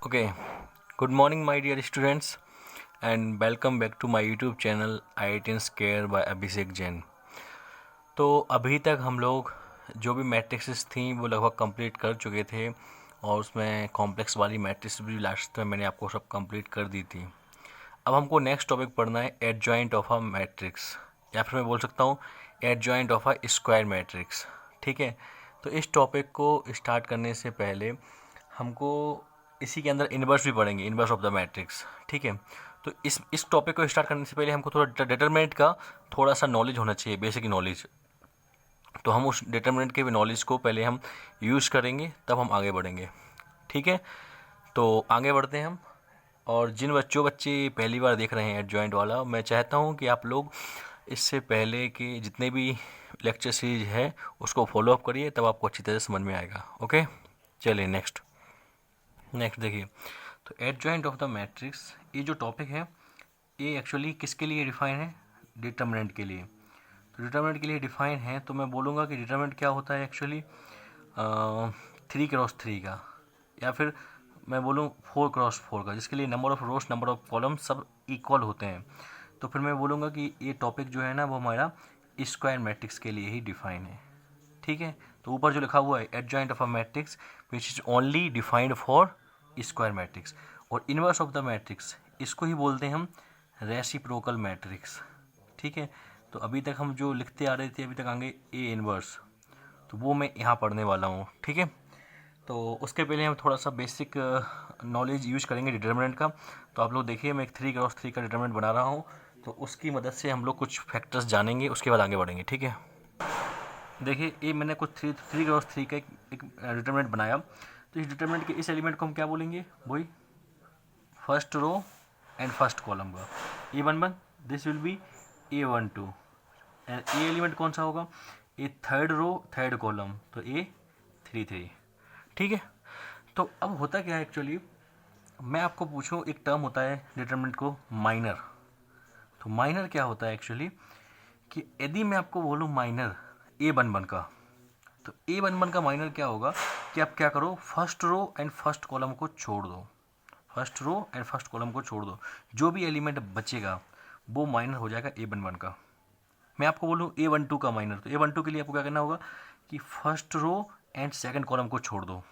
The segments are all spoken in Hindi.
Okay, good morning, my dear students, and welcome back to my YouTube channel IIT Scare by अभिषेक जैन। तो अभी तक हम लोग जो भी मैट्रिक्स थी वो लगभग कंप्लीट कर चुके थे और उसमें कॉम्प्लेक्स वाली मैट्रिक्स भी लास्ट में मैंने आपको सब कंप्लीट कर दी थी। अब हमको नेक्स्ट टॉपिक पढ़ना है एडजॉइंट ऑफ अ मैट्रिक्स, या फिर मैं बोल सकता हूँ adjoint of a square matrix. ठीक है, तो इस टॉपिक को स्टार्ट करने से पहले हमको इसी के अंदर इन्वर्स भी पढ़ेंगे, इन्वर्स ऑफ द मैट्रिक्स। ठीक है, तो इस टॉपिक को स्टार्ट करने से पहले हमको थोड़ा डिटरमिनेंट का थोड़ा सा नॉलेज होना चाहिए, बेसिक नॉलेज। तो हम उस डिटरमिनेंट के भी नॉलेज को पहले हम यूज़ करेंगे, तब हम आगे बढ़ेंगे। ठीक है, तो आगे बढ़ते हैं हम। और जिन बच्चे पहली बार देख रहे हैं एडजॉइंट वाला, मैं चाहता हूँ कि आप लोग इससे पहले के जितने भी लेक्चर सीरीज है उसको फॉलो अप करिए, तब आपको अच्छी तरह समझ में आएगा। ओके, चलिए नेक्स्ट देखिए। तो एडजॉइंट ऑफ द मैट्रिक्स, ये जो टॉपिक है ये एक्चुअली किसके लिए डिफाइन है? डिटर्मिनेंट के लिए। तो डिटर्मिनेंट के लिए डिफाइन है, तो मैं बोलूँगा कि डिटर्मिनेंट क्या होता है एक्चुअली 3x3 का, या फिर मैं बोलूँ 4x4 का, जिसके लिए number of rows number of column सब इक्वल होते हैं। तो फिर मैं बोलूँगा कि ये टॉपिक जो है ना वो हमारा स्क्वायर मैट्रिक्स के लिए ही डिफाइन है। ठीक है, तो ऊपर जो लिखा हुआ है adjoint of a matrix which is only defined for square matrix. और इनवर्स ऑफ द मैट्रिक्स, इसको ही बोलते हैं हम रेसिप्रोकल मैट्रिक्स। ठीक है, तो अभी तक हम जो लिखते आ रहे थे अभी तक आगे ए इनवर्स, तो वो मैं यहाँ पढ़ने वाला हूँ। ठीक है, तो उसके पहले हम थोड़ा सा बेसिक नॉलेज यूज करेंगे डिटर्मिनेंट का। तो आप लोग देखिए, मैं एक 3x3 का डिटर्मिनेंट बना रहा हूँ, तो उसकी मदद से हम लोग कुछ फैक्टर्स जानेंगे, उसके बाद आगे बढ़ेंगे। ठीक है, देखिए ये मैंने कुछ 3x3 का एक डिटर्मिनेंट बनाया। तो इस डिटर्मिनेंट के इस एलिमेंट को हम क्या बोलेंगे? वही first row and first column का A11, this will be A12। And a element कौन सा होगा? A third row third column, तो A33। ठीक है, तो अब होता क्या है एक्चुअली, मैं आपको पूछूं, एक टर्म होता है डिटर्मिनेंट को माइनर। तो माइनर क्या होता है एक्चुअली, कि यदि मैं आपको बोलूं माइनर A11 का, तो A11 का माइनर क्या होगा कि आप क्या करो, first row and first column को छोड़ दो, first row and first column को छोड़ दो, जो भी एलिमेंट बचेगा वो माइनर हो जाएगा A11 का। मैं आपको बोलूँ A12 का माइनर, तो A12 के लिए आपको क्या करना होगा कि first row and second column को छोड़ दो,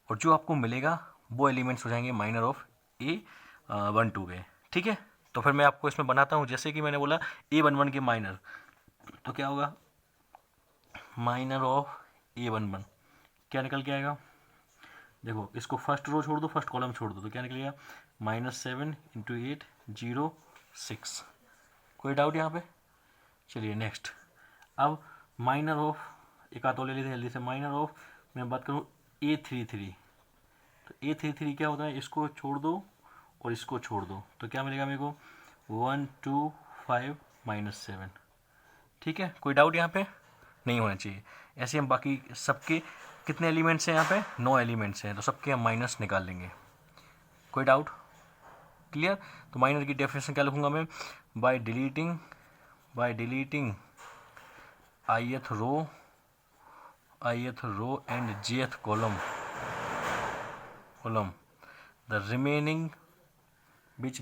और जो आपको मिलेगा वो एलिमेंट्स हो जाएंगे माइनर ऑफ A12 के। ठीक है, तो फिर मैं आपको इसमें बनाता हूँ। जैसे कि मैंने बोला A11 के माइनर, तो क्या होगा, माइनर ऑफ A11 क्या निकल के आएगा? देखो, इसको फर्स्ट रो छोड़ दो, फर्स्ट कॉलम छोड़ दो, तो क्या निकलेगा? -7 × 8 0 6। कोई डाउट यहाँ पे? चलिए नेक्स्ट। अब माइनर ऑफ, एक आध और ले लेते हैं जल्दी से। माइनर ऑफ मैं बात करूँ A33, तो A33 क्या होता है? इसको छोड़ दो और इसको छोड़ दो, तो क्या मिलेगा मेरे को? 1 2 5 -7। ठीक है, कोई डाउट यहाँ पे नहीं होना चाहिए। ऐसे हम बाकी सबके कितने एलिमेंट्स हैं यहाँ पे? 9 एलिमेंट्स हैं, तो सबके हम माइनस निकाल लेंगे। कोई डाउट? क्लियर? तो माइनर की डेफिनेशन क्या लिखूँगा मैं? By deleting ith row and jth column the remaining which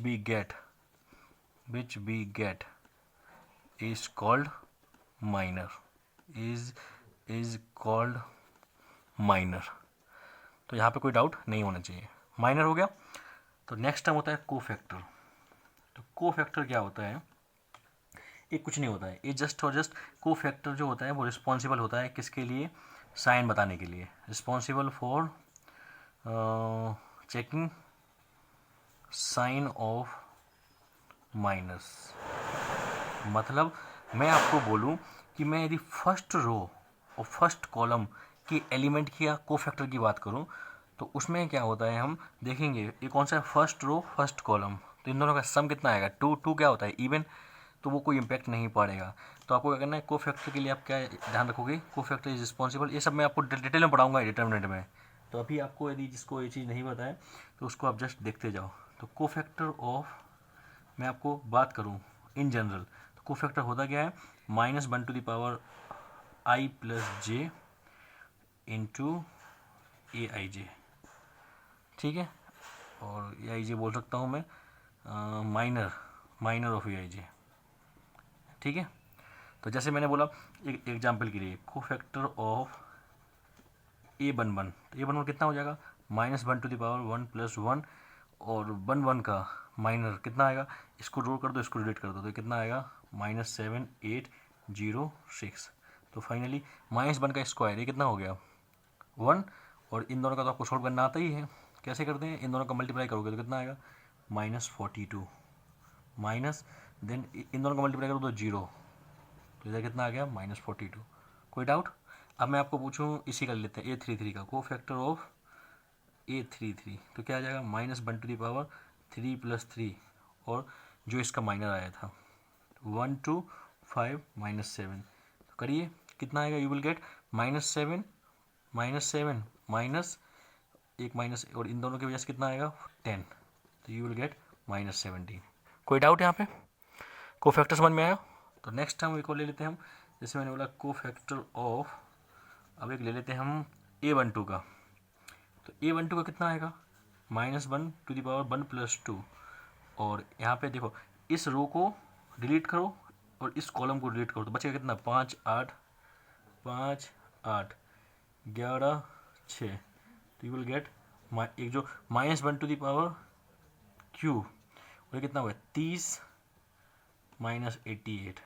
we get is called minor, is called minor। तो यहाँ पे कोई डाउट नहीं होना चाहिए, माइनर हो गया। तो नेक्स्ट टर्म होता है कोफैक्टर। तो कोफैक्टर क्या होता है? ये कुछ नहीं होता है, ये जस्ट और जस्ट कोफैक्टर जो होता है वो रिस्पॉन्सिबल होता है किसके लिए? साइन बताने के लिए, responsible for checking sign of minus. मतलब मैं आपको बोलूं कि मैं यदि फर्स्ट रो और फर्स्ट कॉलम के एलिमेंट की या कोफैक्टर की बात करूं, तो उसमें क्या होता है हम देखेंगे, ये कौन सा है? फर्स्ट रो फर्स्ट कॉलम, तो इन दोनों का सम कितना आएगा? 2 क्या होता है? इवन, तो वो कोई इम्पैक्ट नहीं पड़ेगा। तो आपको क्या करना है, कोफैक्टर के लिए आप क्या ध्यान रखोगे? कोफैक्टर इज रिस्पॉन्सिबल, ये सब मैं आपको डिटेल में पढ़ाऊंगा डिटर्मिनेंट में। तो अभी आपको यदि जिसको ये चीज़ नहीं पता है तो उसको आप जस्ट देखते जाओ। तो कोफैक्टर ऑफ, मैं आपको बात करूँ इन जनरल, तो कोफैक्टर होता क्या है? -1 i + j × aij। ठीक है, और ए आई जे बोल सकता हूँ मैं माइनर ऑफ ए आई जे, ठीक है। तो जैसे मैंने बोला एक एग्जाम्पल के लिए कोफैक्टर ऑफ A11, तो A11 कितना हो जाएगा -1 + 1 और 1 का माइनर कितना आएगा, इसको जोड़ कर दो, इसको डिलीट कर दो, तो कितना आएगा -7806। तो फाइनली -1 का स्क्वायर ये कितना हो गया 1, और इन दोनों का तो आपको सॉल्व करना आता ही है। कैसे करते हैं, इन दोनों का मल्टीप्लाई करोगे तो कितना आएगा -42 माइनस, देन इन दोनों का मल्टीप्लाई करो तो 0, तो इधर कितना आ गया -42। कोई डाउट। अब मैं आपको पूछूं, इसी कर लेते हैं A33 का कोफैक्टर ऑफ A33, तो क्या आ जाएगा -1 × 3 + 3 और जो इसका माइनर आया था 1 2 5 -7, तो करिए कितना आएगा, यू विल गेट -7 -7 माइनस एक माइनस, और इन दोनों की वजह से कितना आएगा 10, तो यू विल गेट -17। कोई डाउट यहाँ पे, कोफैक्टर समझ में आया। तो नेक्स्ट हम एक और ले लेते हैं हम, जैसे मैंने बोला कोफैक्टर ऑफ, अब एक ले लेते हैं हम A12 का, तो A12 का कितना आएगा -1 × 1 + 2, और यहाँ पे देखो इस रो को डिलीट करो और इस कॉलम को डिलीट करो, तो बचेगा कितना 5 8 5 8 11 6, तो यू विल गेट एक जो -1 क्यूब, और ये कितना हुआ 30 -88,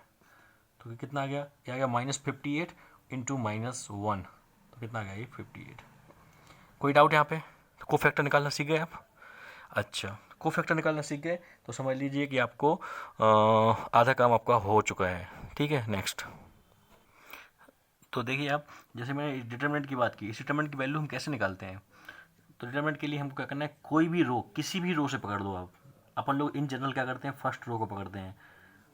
तो कितना आ गया, ये आ गया -58 × -1, तो कितना आ गया ये 58। कोई डाउट यहाँ पे, तो कोफैक्टर निकालना सीख गए आप। अच्छा, कोफैक्टर निकालना सीख गए तो समझ लीजिए कि आपको आधा काम आपका हो चुका है, ठीक है। नेक्स्ट, तो देखिए आप, जैसे मैंने डिटरमिनेंट की बात की, इस डिटरमिनेंट की वैल्यू हम कैसे निकालते हैं। तो डिटरमिनेंट के लिए हमको क्या करना है, कोई भी रो किसी भी रो से पकड़ दो आप। अपन लोग इन जनरल क्या करते हैं, फर्स्ट रो को पकड़ते हैं,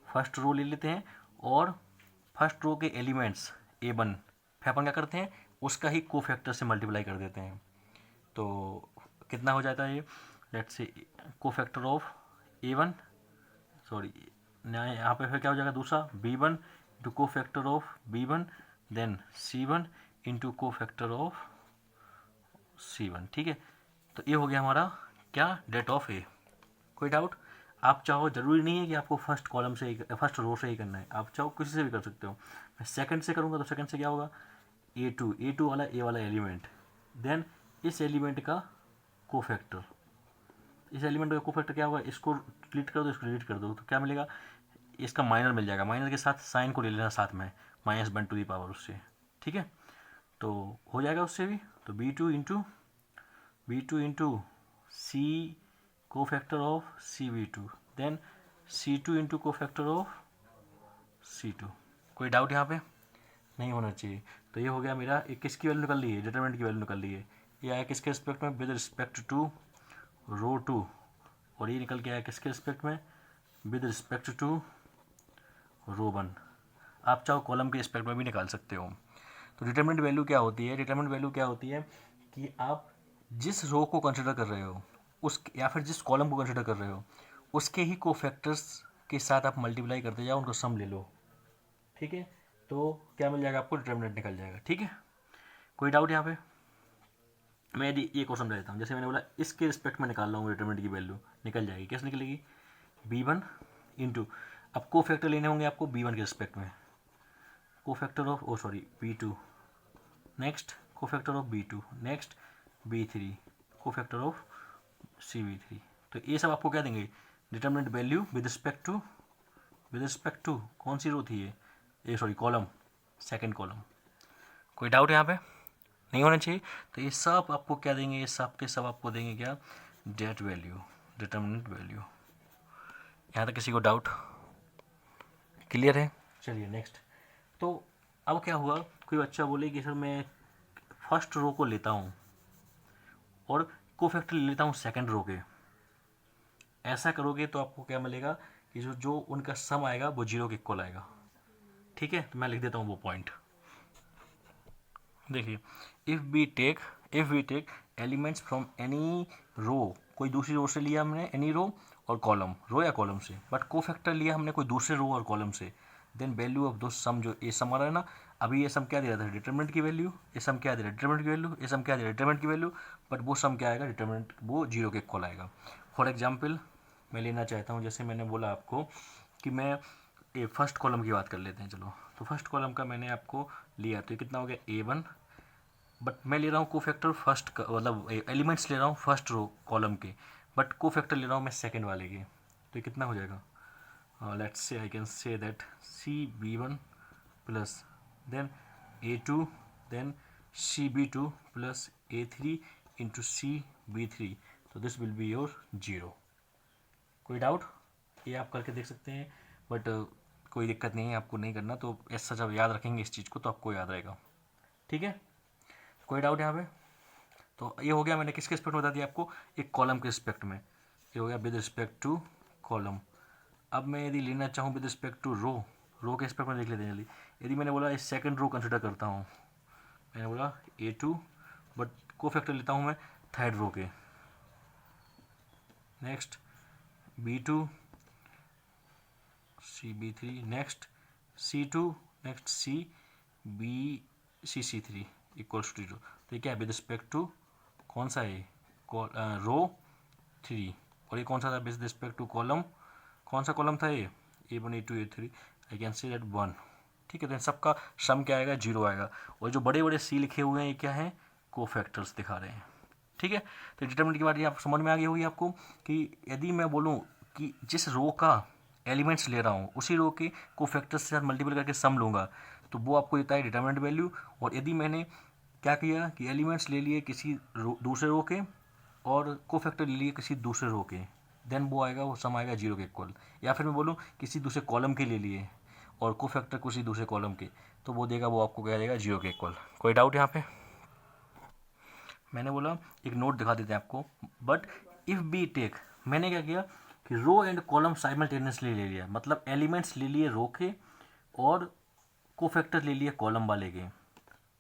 फर्स्ट रो ले लेते हैं और फर्स्ट रो के एलिमेंट्स A1 फिर अपन क्या करते हैं उसका ही कोफैक्टर से मल्टीप्लाई कर देते हैं। तो कितना हो जाता है ये, let's say cofactor of A1, sorry यहाँ पे फिर क्या हो जाएगा दूसरा B1 × cofactor of B1, then C1 × cofactor of C1, ठीक है। तो ये हो गया हमारा क्या, डेट ऑफ A। कोई डाउट। आप चाहो, ज़रूरी नहीं है कि आपको फर्स्ट कॉलम से ही, फर्स्ट रो से ही करना है, आप चाहो किसी से भी कर सकते हो। मैं सेकंड से करूँगा तो सेकंड से क्या होगा A2 वाला A वाला एलिमेंट, देन इस एलिमेंट का कोफैक्टर, इस एलिमेंट का कोफैक्टर क्या होगा, इसको डिलीट कर दो, इसको डिलीट कर दो, तो क्या मिलेगा, इसका माइनर मिल जाएगा, माइनर के साथ साइन को ले लेना साथ में -1 उससे, ठीक है। तो हो जाएगा उससे भी, तो B2 × C cofactor of CV2, then C2 × cofactor of C2। कोई डाउट यहाँ पे नहीं होना चाहिए। तो ये हो गया मेरा, एक किसकी वैल्यू निकल ली है, डिटरमिनेंट की वैल्यू निकल ली है। ये आया किसके रिस्पेक्ट में, विद रिस्पेक्ट टू रो 2, और ये निकल के आया किसके रिस्पेक्ट में, विद रिस्पेक्ट टू रो 1। आप चाहो कॉलम के रिस्पेक्ट में भी निकाल सकते हो। तो डिटरमिनेंट वैल्यू क्या होती है, डिटरमिनेंट वैल्यू क्या होती है कि आप जिस रो को कंसिडर कर रहे हो उस, या फिर जिस कॉलम को कंसिडर कर रहे हो उसके ही कोफैक्टर्स के साथ आप मल्टीप्लाई करते जाओ, उनको सम ले लो, ठीक है। तो क्या मिल जाएगा आपको, डिटरमिनेंट निकल जाएगा, ठीक है। कोई डाउट यहाँ पे। मैं यदि ये क्वेश्चन देता हूँ, जैसे मैंने बोला इसके रिस्पेक्ट में निकाल रहा हूँ, डिटरमिनेंट की वैल्यू निकल जाएगी, कैसे निकलेगी B1 × अब कोफैक्टर लेने होंगे आपको B1 के रिस्पेक्ट में, cofactor of B2, next cofactor of B2, next B3, cofactor of CV3। तो ये सब आपको क्या देंगे, determinant value with respect to कौन सी रो थी ये कॉलम, सेकंड कॉलम। कोई डाउट यहाँ पे नहीं होना चाहिए। तो ये सब आपको क्या देंगे, ये सब के सब आपको देंगे क्या, डेट वैल्यू, डिटरमिनेंट वैल्यू। यहाँ तक किसी को डाउट क्लियर है। चलिए नेक्स्ट। तो अब क्या हुआ, कोई बच्चा बोले कि सर मैं फर्स्ट रो को लेता हूँ और कोफैक्टर ले लेता हूँ सेकंड रो के, ऐसा करोगे तो आपको क्या मिलेगा कि जो उनका सम आएगा वो 0 के इक्वल आएगा, ठीक है। तो मैं लिख देता हूँ वो पॉइंट। देखिए, if we take elements from any row, कोई दूसरी रो से लिया हमने, एनी रो और कॉलम, रो या कॉलम से, बट कोफैक्टर लिया हमने कोई दूसरे रो और कॉलम से, देन वैल्यू ऑफ दो सम, जो ये सम आ रहा है ना, अभी ये सम क्या दे रहा था, डिटरमिनेंट की वैल्यू, ये सम क्या दे रहा है, डिटरमिनेंट की वैल्यू, ये सम क्या दे रहा है, डिटरमिनेंट की वैल्यू, बट वो सम क्या आएगा, डिटरमिनेंट वो जीरो के इक्वल आएगा। फॉर एग्जाम्पल मैं लेना चाहता हूँ, जैसे मैंने बोला आपको कि मैं ये फर्स्ट कॉलम की बात कर लेते हैं चलो। तो फर्स्ट कॉलम का मैंने आपको लिया, तो ये कितना हो गया A1, बट मैं ले रहा हूँ कोफैक्टर फर्स्ट का, मतलब एलिमेंट्स ले रहा हूँ फर्स्ट रो कॉलम के, बट कोफैक्टर ले रहा हूँ मैं सेकंड वाले के। तो ये कितना हो जाएगा, let's say I can say that CB1 plus then A2 then CB2 plus A3 into CB3, तो this will be your zero. कोई डाउट, ये आप करके देख सकते हैं, बट कोई दिक्कत नहीं है, आपको नहीं करना, तो ऐसा जब याद रखेंगे इस चीज़ को तो आपको याद रहेगा। ठीक है, कोई डाउट यहाँ पे? तो ये हो गया, मैंने किसके रिस्पेक्ट में बता दिया आपको, एक कॉलम के रिस्पेक्ट में, ये हो गया विद रिस्पेक्ट टू कॉलम। अब मैं यदि लेना चाहूँ विद रिस्पेक्ट टू रो, रो के रिस्पेक्ट में देख लेते हैं जल्दी। यदि मैंने बोला इस सेकंड रो कंसिडर करता हूँ, मैंने बोला A2, बट को फैक्टर लेता हूँ मैं थर्ड रो के, next B2 CB3, next C2, next CC3 equals to 0। तो ये क्या है, विद रिस्पेक्ट टू कौन सा है, रो 3, और ये कौन सा था विद रिस्पेक्ट टू कॉलम, कौन सा कॉलम था ये, A1 A2 A3, I can say that 1। ठीक है, तो इन सबका सम क्या आएगा, जीरो आएगा। और जो बड़े बड़े C लिखे हुए हैं ये क्या है, कोफैक्टर्स दिखा रहे हैं। ठीक है, तो डिटरमिनेंट की बात ये आप समझ में आ गई होगी आपको कि यदि मैं बोलूँ कि जिस रो का एलिमेंट्स ले रहा हूँ उसी रो के कोफैक्टर्स से साथ मल्टीपल करके सम लूँगा तो वो आपको देता है डिटरमिनेंट वैल्यू। और यदि मैंने क्या किया कि एलिमेंट्स ले लिए किसी दूसरे रो के और कोफैक्टर ले लिए किसी दूसरे रो के, देन वो आएगा, वो सम आएगा जीरो के इक्वल। या फिर मैं बोलूँ किसी दूसरे कॉलम के ले लिए और कोफैक्टर किसी दूसरे कॉलम के, तो वो देगा, वो आपको क्या देगा, जीरो के इक्वल। कोई डाउट यहाँ पे? मैंने बोला एक नोट दिखा देते हैं आपको, बट इफ़ बी टेक, मैंने क्या किया कि रो एंड कॉलम साइमल्टेनियसली ले लिया, मतलब एलिमेंट्स ले लिए रो के और कोफैक्टर ले लिए कॉलम वाले के,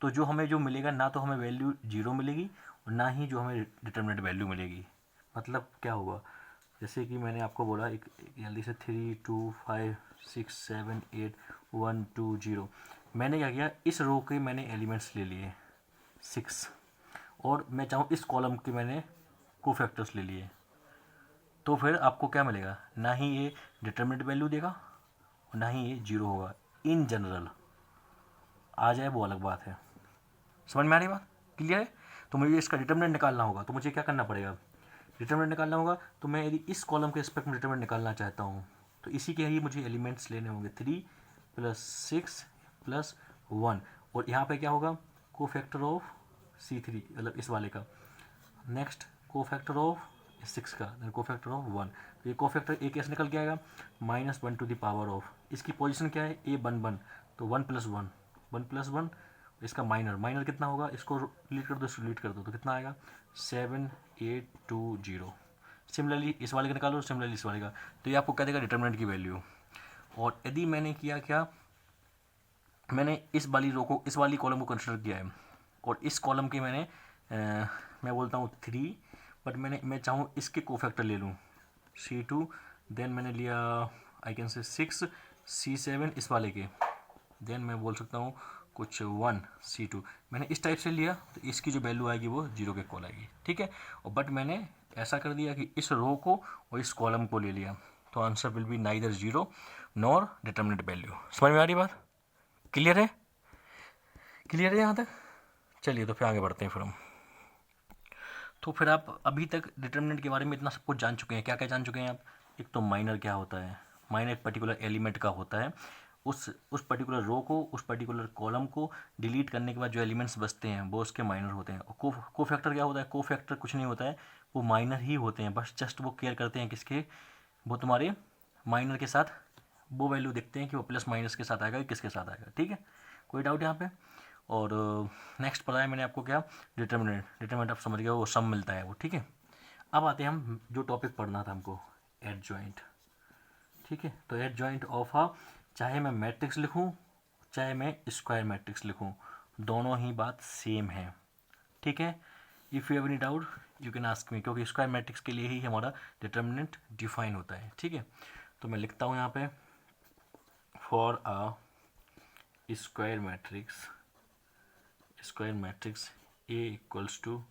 तो जो हमें जो मिलेगा ना तो हमें वैल्यू जीरो मिलेगी और ना ही जो हमें डिटरमिनेंट वैल्यू मिलेगी। मतलब क्या होगा, जैसे कि मैंने आपको बोला एक जल्दी से 3 2 5 6 7 8 1 2 0, मैंने क्या किया इस रो के मैंने एलिमेंट्स ले लिए 6 और मैं चाहूँ इस कॉलम के मैंने कोफैक्टर्स ले लिए, तो फिर आपको क्या मिलेगा, ना ही ये डिटरमिनेंट वैल्यू देगा और ना ही ये जीरो होगा। इन जनरल आ जाए वो अलग बात है। समझ में आ रही बात, क्लियर है? तो मुझे इसका डिटरमिनेंट निकालना होगा, तो मुझे क्या करना पड़ेगा, डिटरमिनेंट निकालना होगा। तो मैं यदि इस कॉलम के रिस्पेक्ट में डिटरमिनेंट निकालना चाहता हूँ तो इसी के ही मुझे एलिमेंट्स लेने होंगे 3 + 6 + 1, और यहाँ पे क्या होगा, कोफैक्टर ऑफ C3 मतलब इस वाले का, नेक्स्ट कोफैक्टर ऑफ 6 का, देन कोफैक्टर ऑफ 1। तो ये कोफैक्टर ए कैसे निकल के आएगा, -1 टू द पावर ऑफ, इसकी पोजीशन क्या है A11, तो 1 + 1 1 + 1, इसका माइनर कितना होगा, इसको डिलीट कर दो, इसको डिलीट कर दो, तो कितना आएगा 7820। सिमिलरली इस वाले का निकालो, सिमिलरली इस वाले का, तो ये आपको क्या देगा, डिटरमिनेंट की वैल्यू। और यदि मैंने किया क्या, मैंने इस वाली रो को, इस वाली कॉलम को कंसिडर किया है और इस कॉलम के मैंने मैं बोलता हूँ 3, बट मैं चाहूँ इसके कोफैक्टर ले लूँ C2, देन मैंने लिया आई कैन से 6 C7 इस वाले के, देन मैं बोल सकता हूँ कुछ 1 C2, मैंने इस टाइप से लिया, तो इसकी जो वैल्यू आएगी वो जीरो के इक्वल आएगी। ठीक है, और बट मैंने ऐसा कर दिया कि इस रो को और इस कॉलम को ले लिया, तो answer will be neither zero nor determinant value. समझ में आ रही बात, क्लियर है? क्लियर है यहाँ तक? चलिए तो फिर आगे बढ़ते हैं फिर हम। तो फिर आप अभी तक डिटरमिनेंट के बारे में इतना सब कुछ जान चुके हैं, क्या क्या जान चुके हैं आप? एक तो माइनर क्या होता है, माइनर एक पर्टिकुलर एलिमेंट का होता है, उस पर्टिकुलर रो को, उस पर्टिकुलर कॉलम को डिलीट करने के बाद जो एलिमेंट्स बचते हैं वो उसके माइनर होते हैं। और कोफैक्टर क्या होता है, कोफैक्टर कुछ नहीं होता है, वो माइनर ही होते हैं, बस जस्ट वो केयर करते हैं किसके, वो तुम्हारे माइनर के साथ वो वैल्यू देखते हैं कि वो प्लस माइनस के साथ आएगा कि किसके साथ आएगा। ठीक है, कोई डाउट यहाँ पे? और नेक्स्ट पढ़ाया मैंने आपको क्या, डिटरमिनेंट आप समझ गए, वो सम मिलता है वो। ठीक है, अब आते हैं हम जो टॉपिक पढ़ना था हमको, एडजॉइंट। ठीक है, तो एडजॉइंट ऑफ चाहे मैं मैट्रिक्स लिखूं चाहे मैं स्क्वायर मैट्रिक्स लिखूं, दोनों ही बात सेम है। ठीक है, if you have any doubt you can ask me, क्योंकि स्क्वायर मैट्रिक्स के लिए ही हमारा डिटरमिनेंट डिफाइन होता है। ठीक है, तो मैं लिखता हूँ यहाँ पे, for a square matrix A equals to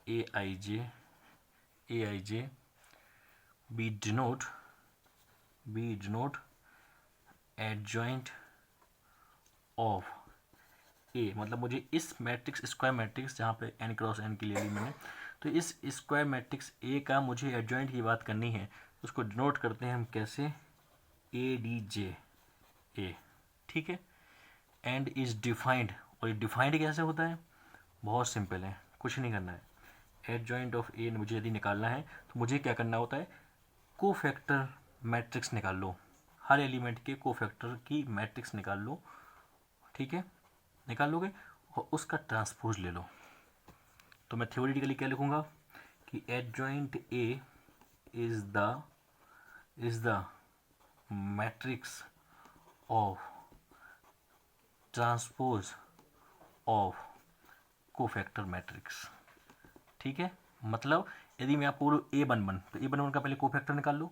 A I J B denote adjoint of A, मतलब मुझे इस मैट्रिक्स स्क्वायर मैट्रिक्स जहाँ पे n क्रॉस n की ले ली मैंने, तो इस स्क्वायर मैट्रिक्स ए का मुझे एडजॉइंट की बात करनी है, उसको डिनोट करते हैं हम कैसे, ए डी जे ए, ठीक है, एंड इज डिफाइंड, और ये डिफाइंड कैसे होता है, बहुत सिंपल है, कुछ नहीं करना है, एडजॉइंट ऑफ ए मुझे यदि निकालना है तो मुझे क्या करना होता है, कोफैक्टर मैट्रिक्स निकाल लो, हर एलिमेंट के कोफैक्टर की मैट्रिक्स निकाल लो, ठीक है, निकाल लोगे और उसका ट्रांसपोज ले लो। तो मैं थ्योरेटिकली क्या लिखूंगा कि adjoint A is the matrix of transpose of cofactor matrix, ठीक है, मतलब यदि मैं आपको बोलूँ ए बन तो ए बन का पहले कोफैक्टर निकाल लो,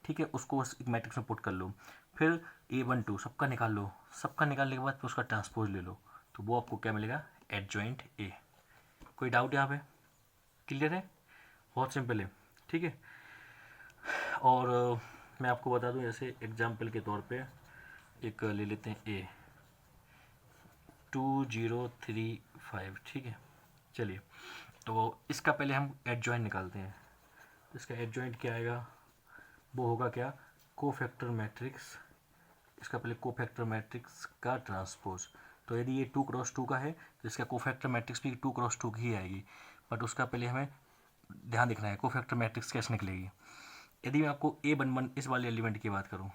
ठीक है, उसको एक मैट्रिक्स में पुट कर लो, फिर A12 सबका निकाल लो, सबका निकालने के बाद फिर उसका ट्रांसपोज ले लो, तो वो आपको क्या मिलेगा, एडजॉइंट ए। कोई डाउट यहाँ पे, क्लियर है, बहुत सिंपल है, ठीक है। और मैं आपको बता दूं, जैसे एग्जाम्पल के तौर पे एक ले लेते हैं ए 2035, ठीक है, चलिए, तो इसका पहले हम एडजॉइंट निकालते हैं, तो इसका एडजॉइंट क्या आएगा, वो होगा क्या, कोफैक्टर मैट्रिक्स, इसका पहले कोफैक्टर मैट्रिक्स का ट्रांसपोज, तो यदि ये 2 क्रॉस 2 का है तो इसका कोफैक्टर मैट्रिक्स भी 2 क्रॉस 2 की ही आएगी, बट उसका पहले हमें ध्यान देखना है कोफैक्टर मैट्रिक्स कैसे निकलेगी। यदि मैं आपको A11 इस वाले एलिमेंट की बात करूँ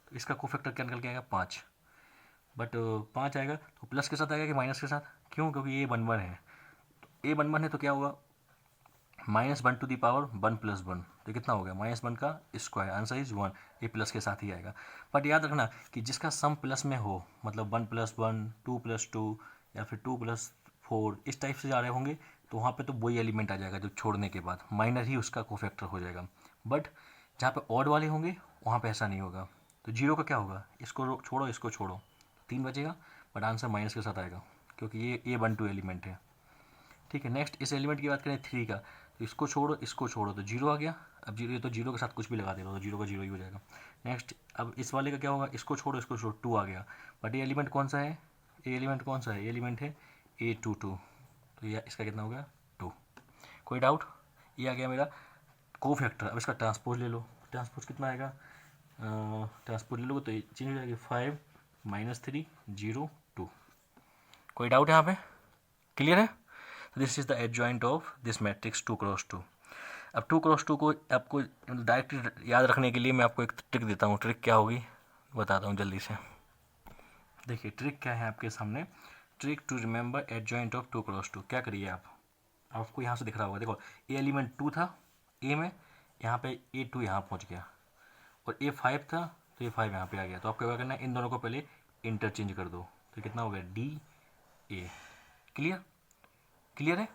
तो इसका कोफैक्टर क्या निकल के आएगा, 5, बट 5 आएगा तो प्लस के साथ आएगा कि माइनस के साथ, क्यों, क्योंकि A11 है, तो A11 है तो क्या होगा, -1 टू दी पावर 1 + 1, तो कितना हो गया, -1 का स्क्वायर, आंसर इज 1, ये प्लस के साथ ही आएगा। बट याद रखना कि जिसका सम प्लस में हो, मतलब 1 + 1, 2 + 2 या फिर 2 + 4 इस टाइप से जा रहे होंगे, तो वहाँ पे तो वही एलिमेंट आ जाएगा जो छोड़ने के बाद माइनर ही उसका कोफैक्टर हो जाएगा। बट जहाँ पे ऑड वाले होंगे वहाँ पे ऐसा नहीं होगा, तो जीरो का क्या होगा, इसको छोड़ो इसको छोड़ो, 3 बचेगा, बट आंसर माइनस के साथ आएगा क्योंकि ये A12 एलिमेंट है, ठीक है। नेक्स्ट इस एलिमेंट की बात करें 3 का, तो इसको छोड़ो तो जीरो आ गया, अब जीरो, तो जीरो के साथ कुछ भी लगा दे रहा हो तो जीरो का जीरो ही हो जाएगा। नेक्स्ट अब इस वाले का क्या होगा, इसको छोड़ो 2 आ गया, बट ये एलिमेंट कौन सा है, ये एलिमेंट है A22, तो ये इसका कितना हो गया, 2। कोई डाउट, ये आ गया मेरा कोफैक्टर। अब इसका ट्रांसपोज ले लो, ट्रांसपोज कितना आएगा, ट्रांसपोज ले लो तो ये चेंज हो जाएगी 5 - 3 0 2। कोई डाउट यहाँ पे, क्लियर है। This is the adjoint of this matrix 2 cross 2। अब 2 क्रॉस 2 को आपको डायरेक्ट याद रखने के लिए मैं आपको एक ट्रिक देता हूँ, ट्रिक क्या होगी बताता हूँ जल्दी से। देखिए ट्रिक क्या है आपके सामने, trick to remember adjoint of 2 cross 2। क्या करिए आप, आपको यहाँ से दिख रहा होगा, देखो ए एलिमेंट 2 था ए में, यहाँ पे A2 यहाँ पहुँच गया, और A5 था तो A5 यहाँ पे आ गया, तो आपको क्या करना है, इन दोनों को पहले इंटरचेंज कर दो, तो कितना हो गया DA। क्लियर है,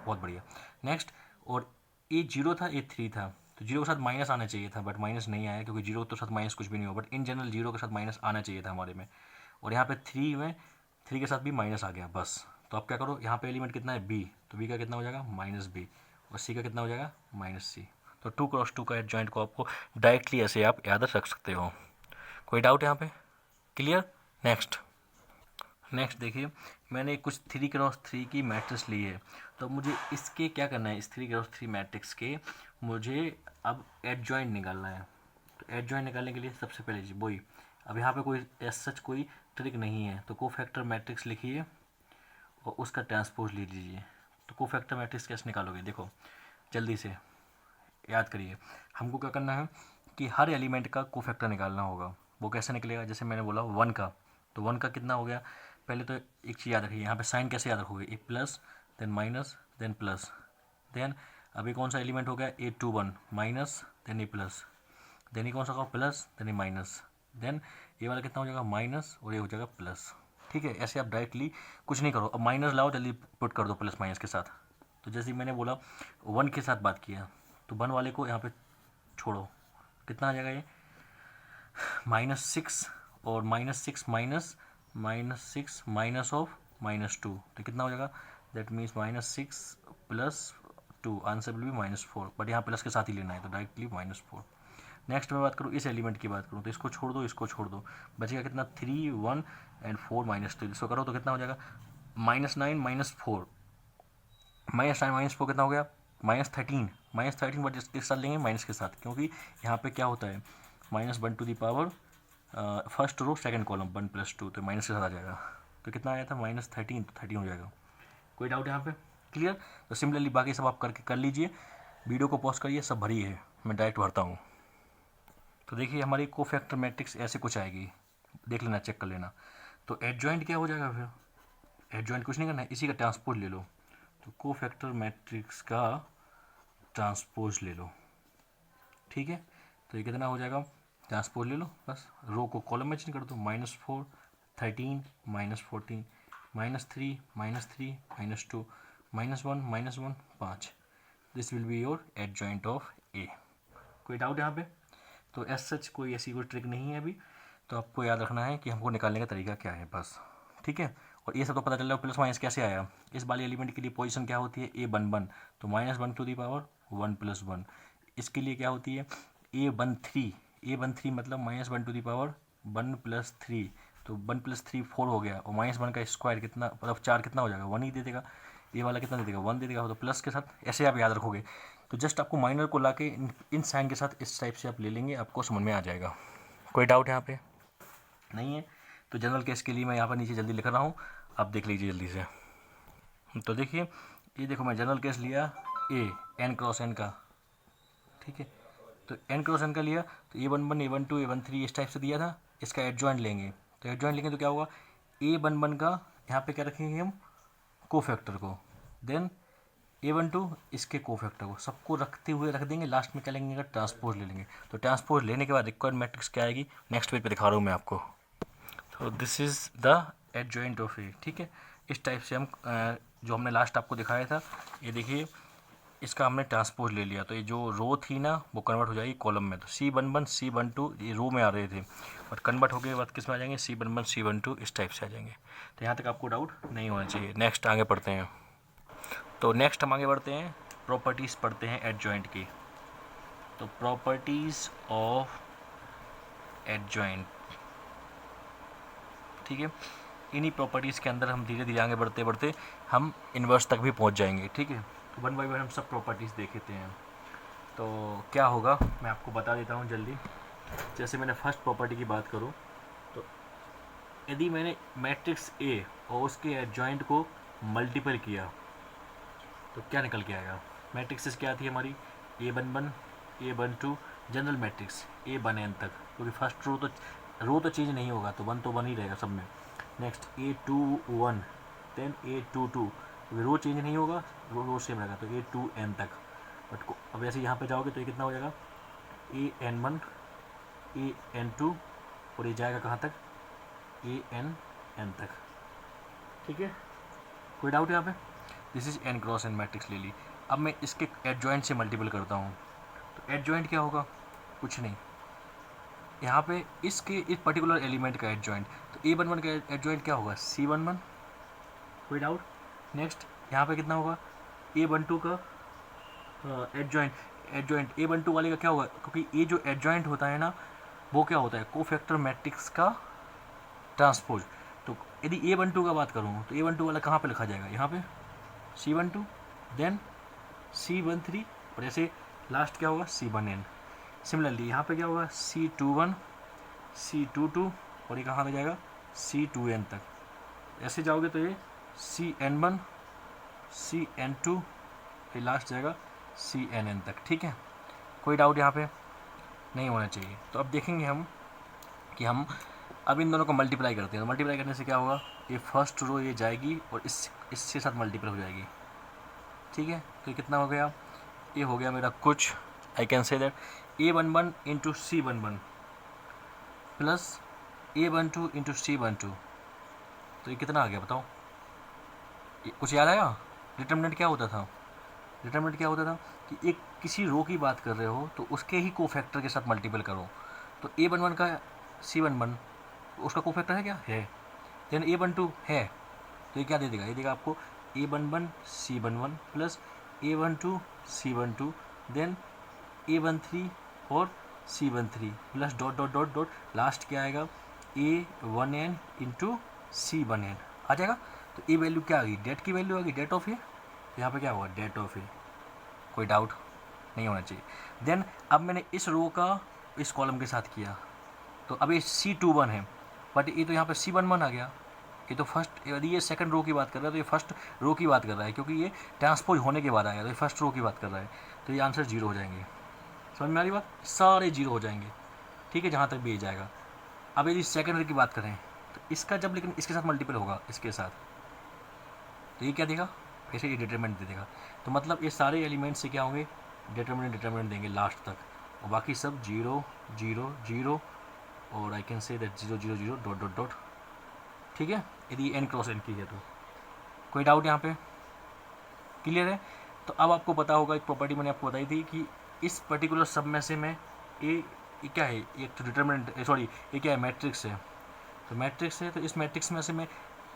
बहुत बढ़िया। नेक्स्ट, और A0 था A3 था, तो जीरो के साथ माइनस आना चाहिए था, बट माइनस नहीं आया क्योंकि जीरो के साथ माइनस कुछ भी नहीं हो, बट इन जनरल जीरो के साथ माइनस आना चाहिए था हमारे में, और यहाँ पे 3 के साथ भी माइनस आ गया बस। तो आप क्या करो, यहाँ पे एलिमेंट कितना है B, तो B का कितना हो जाएगा -B, और C का कितना हो जाएगा -C। तो 2 क्रॉस 2 का एडजॉइंट को आपको डायरेक्टली ऐसे आप याद रख सकते हो। कोई डाउट यहाँ पे, क्लियर। नेक्स्ट देखिए, मैंने कुछ 3 क्रॉस 3 की मैट्रिक्स ली है, तो मुझे इसके क्या करना है, इस 3 क्रॉस 3 मैट्रिक्स के मुझे अब एडजॉइंट निकालना है। तो एडजॉइंट निकालने के लिए सबसे पहले जी वही, अब यहाँ पे कोई सच कोई ट्रिक नहीं है, तो कोफैक्टर मैट्रिक्स लिखिए और उसका ट्रांसपोज ले लीजिए। तो कोफैक्टर मैट्रिक्स कैसे निकालोगे, देखो जल्दी से याद करिए, हमको क्या करना है कि हर एलिमेंट का कोफैक्टर निकालना होगा। वो कैसे निकलेगा, जैसे मैंने बोला 1 का, तो 1 का कितना हो गया, पहले तो एक चीज़ याद रखिए, यहाँ पे साइन कैसे याद रखोगे, A plus then minus then plus, then अभी कौन सा एलिमेंट हो गया A21 minus then A plus, then ये कौन सा होगा प्लस देन ये माइनस, देन ये वाला कितना हो जाएगा माइनस और ये हो जाएगा प्लस। ठीक है, ऐसे आप डायरेक्टली कुछ नहीं करो, अब माइनस लाओ जल्दी पुट कर दो प्लस माइनस के साथ। तो जैसे मैंने बोला 1 के साथ बात किया, तो 1 वाले को यहाँ पे छोड़ो, कितना आ जाएगा ये -6, और -6 माइनस -6 माइनस ऑफ -2, तो कितना हो जाएगा, that means -6 plus 2, answer will be -4, but यहाँ प्लस के साथ ही लेना है तो डायरेक्टली -4। नेक्स्ट मैं बात करूँ इस एलिमेंट की बात करूँ तो इसको छोड़ दो, इसको छोड़ दो, बचेगा कितना 3 1 एंड 4 -3, इसको करो तो कितना हो जाएगा -9 -4, -9 -4 कितना हो गया -13, बट इसके साथ लेंगे माइनस के साथ, क्योंकि यहाँ पे क्या होता है -1 to the power first row second column 1 + 2, तो माइनस के साथ आ जाएगा, तो कितना आया था -13, तो 13 हो जाएगा। कोई डाउट यहाँ पे, क्लियर? तो सिमिलरली बाकी सब आप करके कर लीजिए, वीडियो को पॉज करिए, सब भरी है, मैं डायरेक्ट भरता हूँ। तो देखिए हमारी कोफैक्टर मैट्रिक्स ऐसे कुछ आएगी, देख लेना, चेक कर लेना। तो एडजॉइंट क्या हो जाएगा फिर, एडजॉइंट कुछ नहीं करना है, इसी का ट्रांसपोज ले लो, तो कोफैक्टर मैट्रिक्स का ट्रांसपोज ले लो, ठीक है। तो ये कितना हो जाएगा, ट्रांसपोज ले लो, बस रो को कॉलम में चेंज कर दो, -4 13 -14 -3 -3 -2 -1 -1 5, this will be your adjoint of A. कोई डाउट यहाँ पे? तो एज सच कोई ऐसी कोई ट्रिक नहीं है अभी, तो आपको याद रखना है कि हमको निकालने का तरीका क्या है बस, ठीक है। और ये सब तो पता चल रहा है, प्लस माइनस कैसे आया, इस वाले एलिमेंट के लिए पोजीशन क्या होती है, A11, तो -1 टू दी पावर 1 + 1, इसके लिए क्या होती है A13 मतलब -1 टू दी पावर 1 + 3, तो 1 + 3 4 हो गया, और -1 का स्क्वायर कितना, मतलब 4 कितना हो जाएगा, 1 ही दे देगा, ये वाला कितना दे देगा, 1 दे देगा, तो प्लस के साथ ऐसे आप याद रखोगे। तो जस्ट आपको माइनर को लाके इन साइन के साथ इस टाइप से आप ले लेंगे, आपको समझ में आ जाएगा। कोई डाउट यहाँ पे नहीं है? तो जनरल केस के लिए मैं यहाँ पर नीचे जल्दी लिख रहा हूँ, आप देख लीजिए जल्दी से। तो देखिए ये देखो, मैं जनरल केस लिया n क्रॉस n का, ठीक है। तो n क्रॉस n का लिया, तो A11 A12 A13 इस टाइप से दिया था, इसका एडजॉइंट लेंगे, तो एडजॉइंट लेंगे तो क्या होगा, A11 का यहाँ पे क्या रखेंगे हम, कोफैक्टर को, देन A12 इसके कोफैक्टर को, सबको रखते हुए रख देंगे, लास्ट में क्या लेंगे, ट्रांसपोज ले लेंगे। तो ट्रांसपोज लेने के बाद रिक्वायर्ड मैट्रिक्स क्या आएगी, नेक्स्ट पेज पे दिखा रहा हूँ मैं आपको। तो this is the adjoint of A, ठीक है। इस टाइप से हम जो हमने लास्ट आपको दिखाया था, ये देखिए इसका हमने ट्रांसपोज ले लिया, तो ये जो रो थी ना वो कन्वर्ट हो जाएगी कॉलम में, तो C11 C12 ये रो में आ रहे थे, और कन्वर्ट होने के बाद किस में आ जाएंगे, C11 C12 इस टाइप से आ जाएंगे। तो यहाँ तक आपको डाउट नहीं होना चाहिए। नेक्स्ट आगे पढ़ते हैं। तो नेक्स्ट हम आगे बढ़ते हैं, प्रॉपर्टीज़ पढ़ते हैं एडजॉइंट की। तो प्रॉपर्टीज़ ऑफ एडजॉइंट, ठीक है। इन्हीं प्रॉपर्टीज़ के अंदर हम धीरे धीरे आगे बढ़ते बढ़ते हम इन्वर्स तक भी पहुंच जाएंगे, ठीक है। तो 1 बाय 1 हम सब प्रॉपर्टीज़ देखते हैं। तो क्या होगा मैं आपको बता देता हूं जल्दी। जैसे मैंने फर्स्ट प्रॉपर्टी की बात करूं, तो यदि मैंने मैट्रिक्स ए और उसके एडजॉइंट को मल्टीपल किया तो क्या निकल के आएगा। मैट्रिक्स क्या थी हमारी, A11 A12 general matrix A1n तक, क्योंकि फर्स्ट रो तो चेंज नहीं होगा, तो 1 तो 1 ही रहेगा सब में। नेक्स्ट A21 देन A22, रो चेंज नहीं होगा, रो सेम रहेगा, तो A2n तक। बट अब ऐसे यहाँ पे जाओगे तो ये कितना हो जाएगा, AN1 AN2, और ये जाएगा कहाँ तक, ANn तक, ठीक है। कोई डाउट यहाँ पे? This is n cross n matrix ले ली। अब मैं इसके एडजॉइंट से मल्टीपल करता हूँ, तो एडजॉइंट क्या होगा, कुछ नहीं, यहाँ पे इस पर्टिकुलर एलिमेंट का एडजॉइंट, तो A11 का एडजॉइंट क्या होगा, C11। कोई डाउट? नेक्स्ट यहाँ पे कितना होगा, A12 का एडजॉइंट A12 वाले का क्या होगा, क्योंकि ये जो एडजॉइंट होता है ना वो क्या होता है, कोफैक्टर मैट्रिक्स का ट्रांसपोज। तो यदि A12 का बात करूँ तो A12 वाला कहाँ पे लिखा जाएगा, यहाँ पे C12 देन C13, और ऐसे लास्ट क्या होगा C1n। सिमिलरली यहाँ पे क्या होगा C21 C22, और ये कहाँ तक जाएगा C2n तक। ऐसे जाओगे तो ये CN1 CN2, ये लास्ट जाएगा CNn तक, ठीक है। कोई डाउट यहाँ पे नहीं होना चाहिए। तो अब देखेंगे हम कि हम अब इन दोनों को मल्टीप्लाई करते हैं। तो मल्टीप्लाई करने से क्या होगा, ये फर्स्ट रो ये जाएगी और इसके साथ मल्टीप्लाई हो जाएगी, ठीक है। तो ये कितना हो गया, ये हो गया मेरा कुछ, I can say that A11 into C11 plus A12 into C12, तो ये कितना आ गया बताओ, कुछ याद आया? डिटर्मिनेंट क्या होता था, डिटर्मिनेंट क्या होता था कि एक किसी रो की बात कर रहे हो तो उसके ही कोफैक्टर के साथ मल्टीपल करो। तो A11 का C11 उसका कोफैक्टर है क्या है, देन A12 है तो ये क्या दे देगा, ये देगा आपको A11 C11 plus A12 C12 then A13 और C13 plus dot dot dot dot last क्या आएगा A1n इंटू C1n आ जाएगा। तो ये वैल्यू क्या आ गई, डेट की वैल्यू आ गई, डेट ऑफ ए। तो यहाँ पे क्या हुआ, डेट ऑफ ए, कोई डाउट नहीं होना चाहिए। देन अब मैंने इस रो का इस कॉलम के साथ किया तो अब ये C21 है बट ये तो यहाँ पे C11 आ गया। ये तो फर्स्ट, यदि ये सेकंड रो की बात कर रहा है तो ये फर्स्ट रो की बात कर रहा है क्योंकि ये ट्रांसपोज होने के बाद आया तो ये फर्स्ट रो की बात कर रहा है। तो ये आंसर जीरो हो जाएंगे। समझ में आ रही बात, सारे जीरो हो जाएंगे, ठीक है, जहाँ तक भी जाएगा। अब यदि सेकंड रो की बात करें तो इसका जब लेकिन इसके साथ मल्टीपल होगा इसके साथ तो ये क्या देगा, ऐसे ये डिटरमिनेंट दे देगा। तो मतलब ये सारे एलिमेंट से क्या होंगे, डिटरमिनेंट देंगे लास्ट तक और बाकी सब 0 0 0 और आई can say that 0 0 0 dot dot dot, ठीक है, यदि n क्रॉस n की है तो। कोई डाउट यहाँ पे, क्लियर है। तो अब आपको पता होगा एक प्रॉपर्टी मैंने आपको बताई थी कि इस पर्टिकुलर सब में से मैं ये क्या है, एक तो डिटरमिनेंट सॉरी ये क्या है, मैट्रिक्स है। तो मैट्रिक्स है तो इस मैट्रिक्स में से मैं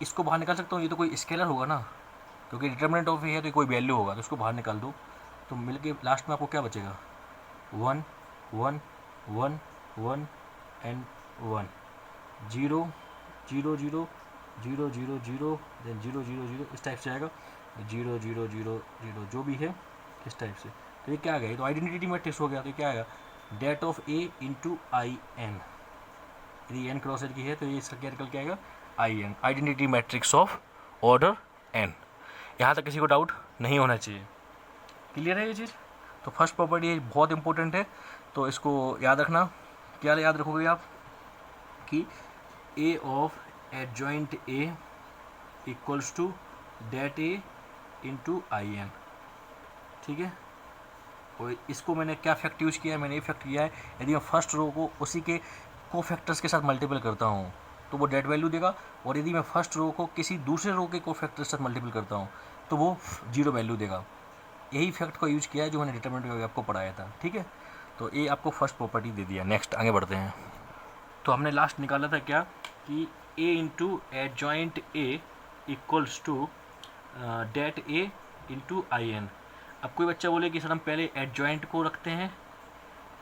इसको बाहर निकाल सकता हूँ, ये तो कोई स्केलर होगा ना क्योंकि डिटरमिनेंट ऑफ ए है तो कोई वैल्यू होगा तो उसको बाहर निकाल दो तो मिल के लास्ट में आपको क्या बचेगा 1 1 1 1 एंड 1 0 0 0 0 0 0 देन 0 0 0 इस टाइप से आएगा 0 0 0 0 जो भी है इस टाइप से। तो ये क्या आ गया, ये तो आइडेंटिटी मैट्रिक्स हो गया। तो ये क्या आएगा, det of A into I n, यदि एन क्रॉस एन की है तो ये इसका क्या निकल के आएगा I n, identity matrix of order n. यहाँ तक किसी को डाउट नहीं होना चाहिए, क्लियर है ये चीज़। तो फर्स्ट प्रॉपर्टी बहुत इंपॉर्टेंट है तो इसको याद रखना। क्या याद रखोगे आप कि A of adjoint A equals to det A into I N, ठीक है। और इसको मैंने क्या फैक्ट यूज़ किया है, मैंने ये फैक्ट किया है यदि मैं फर्स्ट रो को उसी के कोफैक्टर्स के साथ मल्टीपल करता हूँ तो वो डेट वैल्यू देगा और यदि मैं फर्स्ट रो को किसी दूसरे रो के कोफैक्टर्स के साथ मल्टीपल करता हूँ तो वो जीरो वैल्यू देगा। यही फैक्ट का यूज़ किया है जो मैंने डिटरमिनेंट आपको पढ़ाया था, ठीक है। तो ये आपको फर्स्ट प्रॉपर्टी दे दिया। नेक्स्ट आगे बढ़ते हैं। तो हमने लास्ट निकाला था क्या कि A into adjoint A equals to det A into I N. अब कोई बच्चा बोले कि सर हम पहले एडजॉइंट को रखते हैं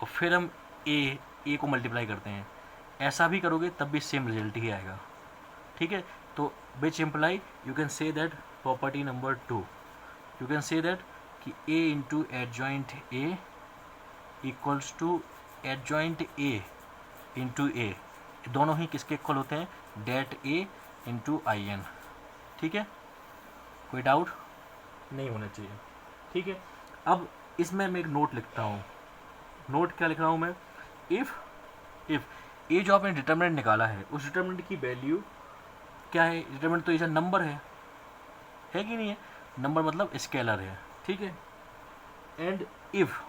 और फिर हम ए को मल्टीप्लाई करते हैं, ऐसा भी करोगे तब भी सेम रिजल्ट ही आएगा, ठीक है। तो which imply you can say that property number 2 you can say that कि A into adjoint A equals to adjoint A into A, दोनों ही किसके इक्वल होते हैं, det A into I N, ठीक है। कोई डाउट नहीं होना चाहिए, ठीक है। अब इसमें मैं एक नोट लिखता हूँ। नोट क्या लिख रहा हूँ मैं, इफ़ ये जो आपने डिटरमिनेंट निकाला है उस डिटरमिनेंट की वैल्यू क्या है, डिटरमिनेंट तो ये नंबर है कि नहीं है, नंबर मतलब स्केलर है, ठीक है। एंड इफ़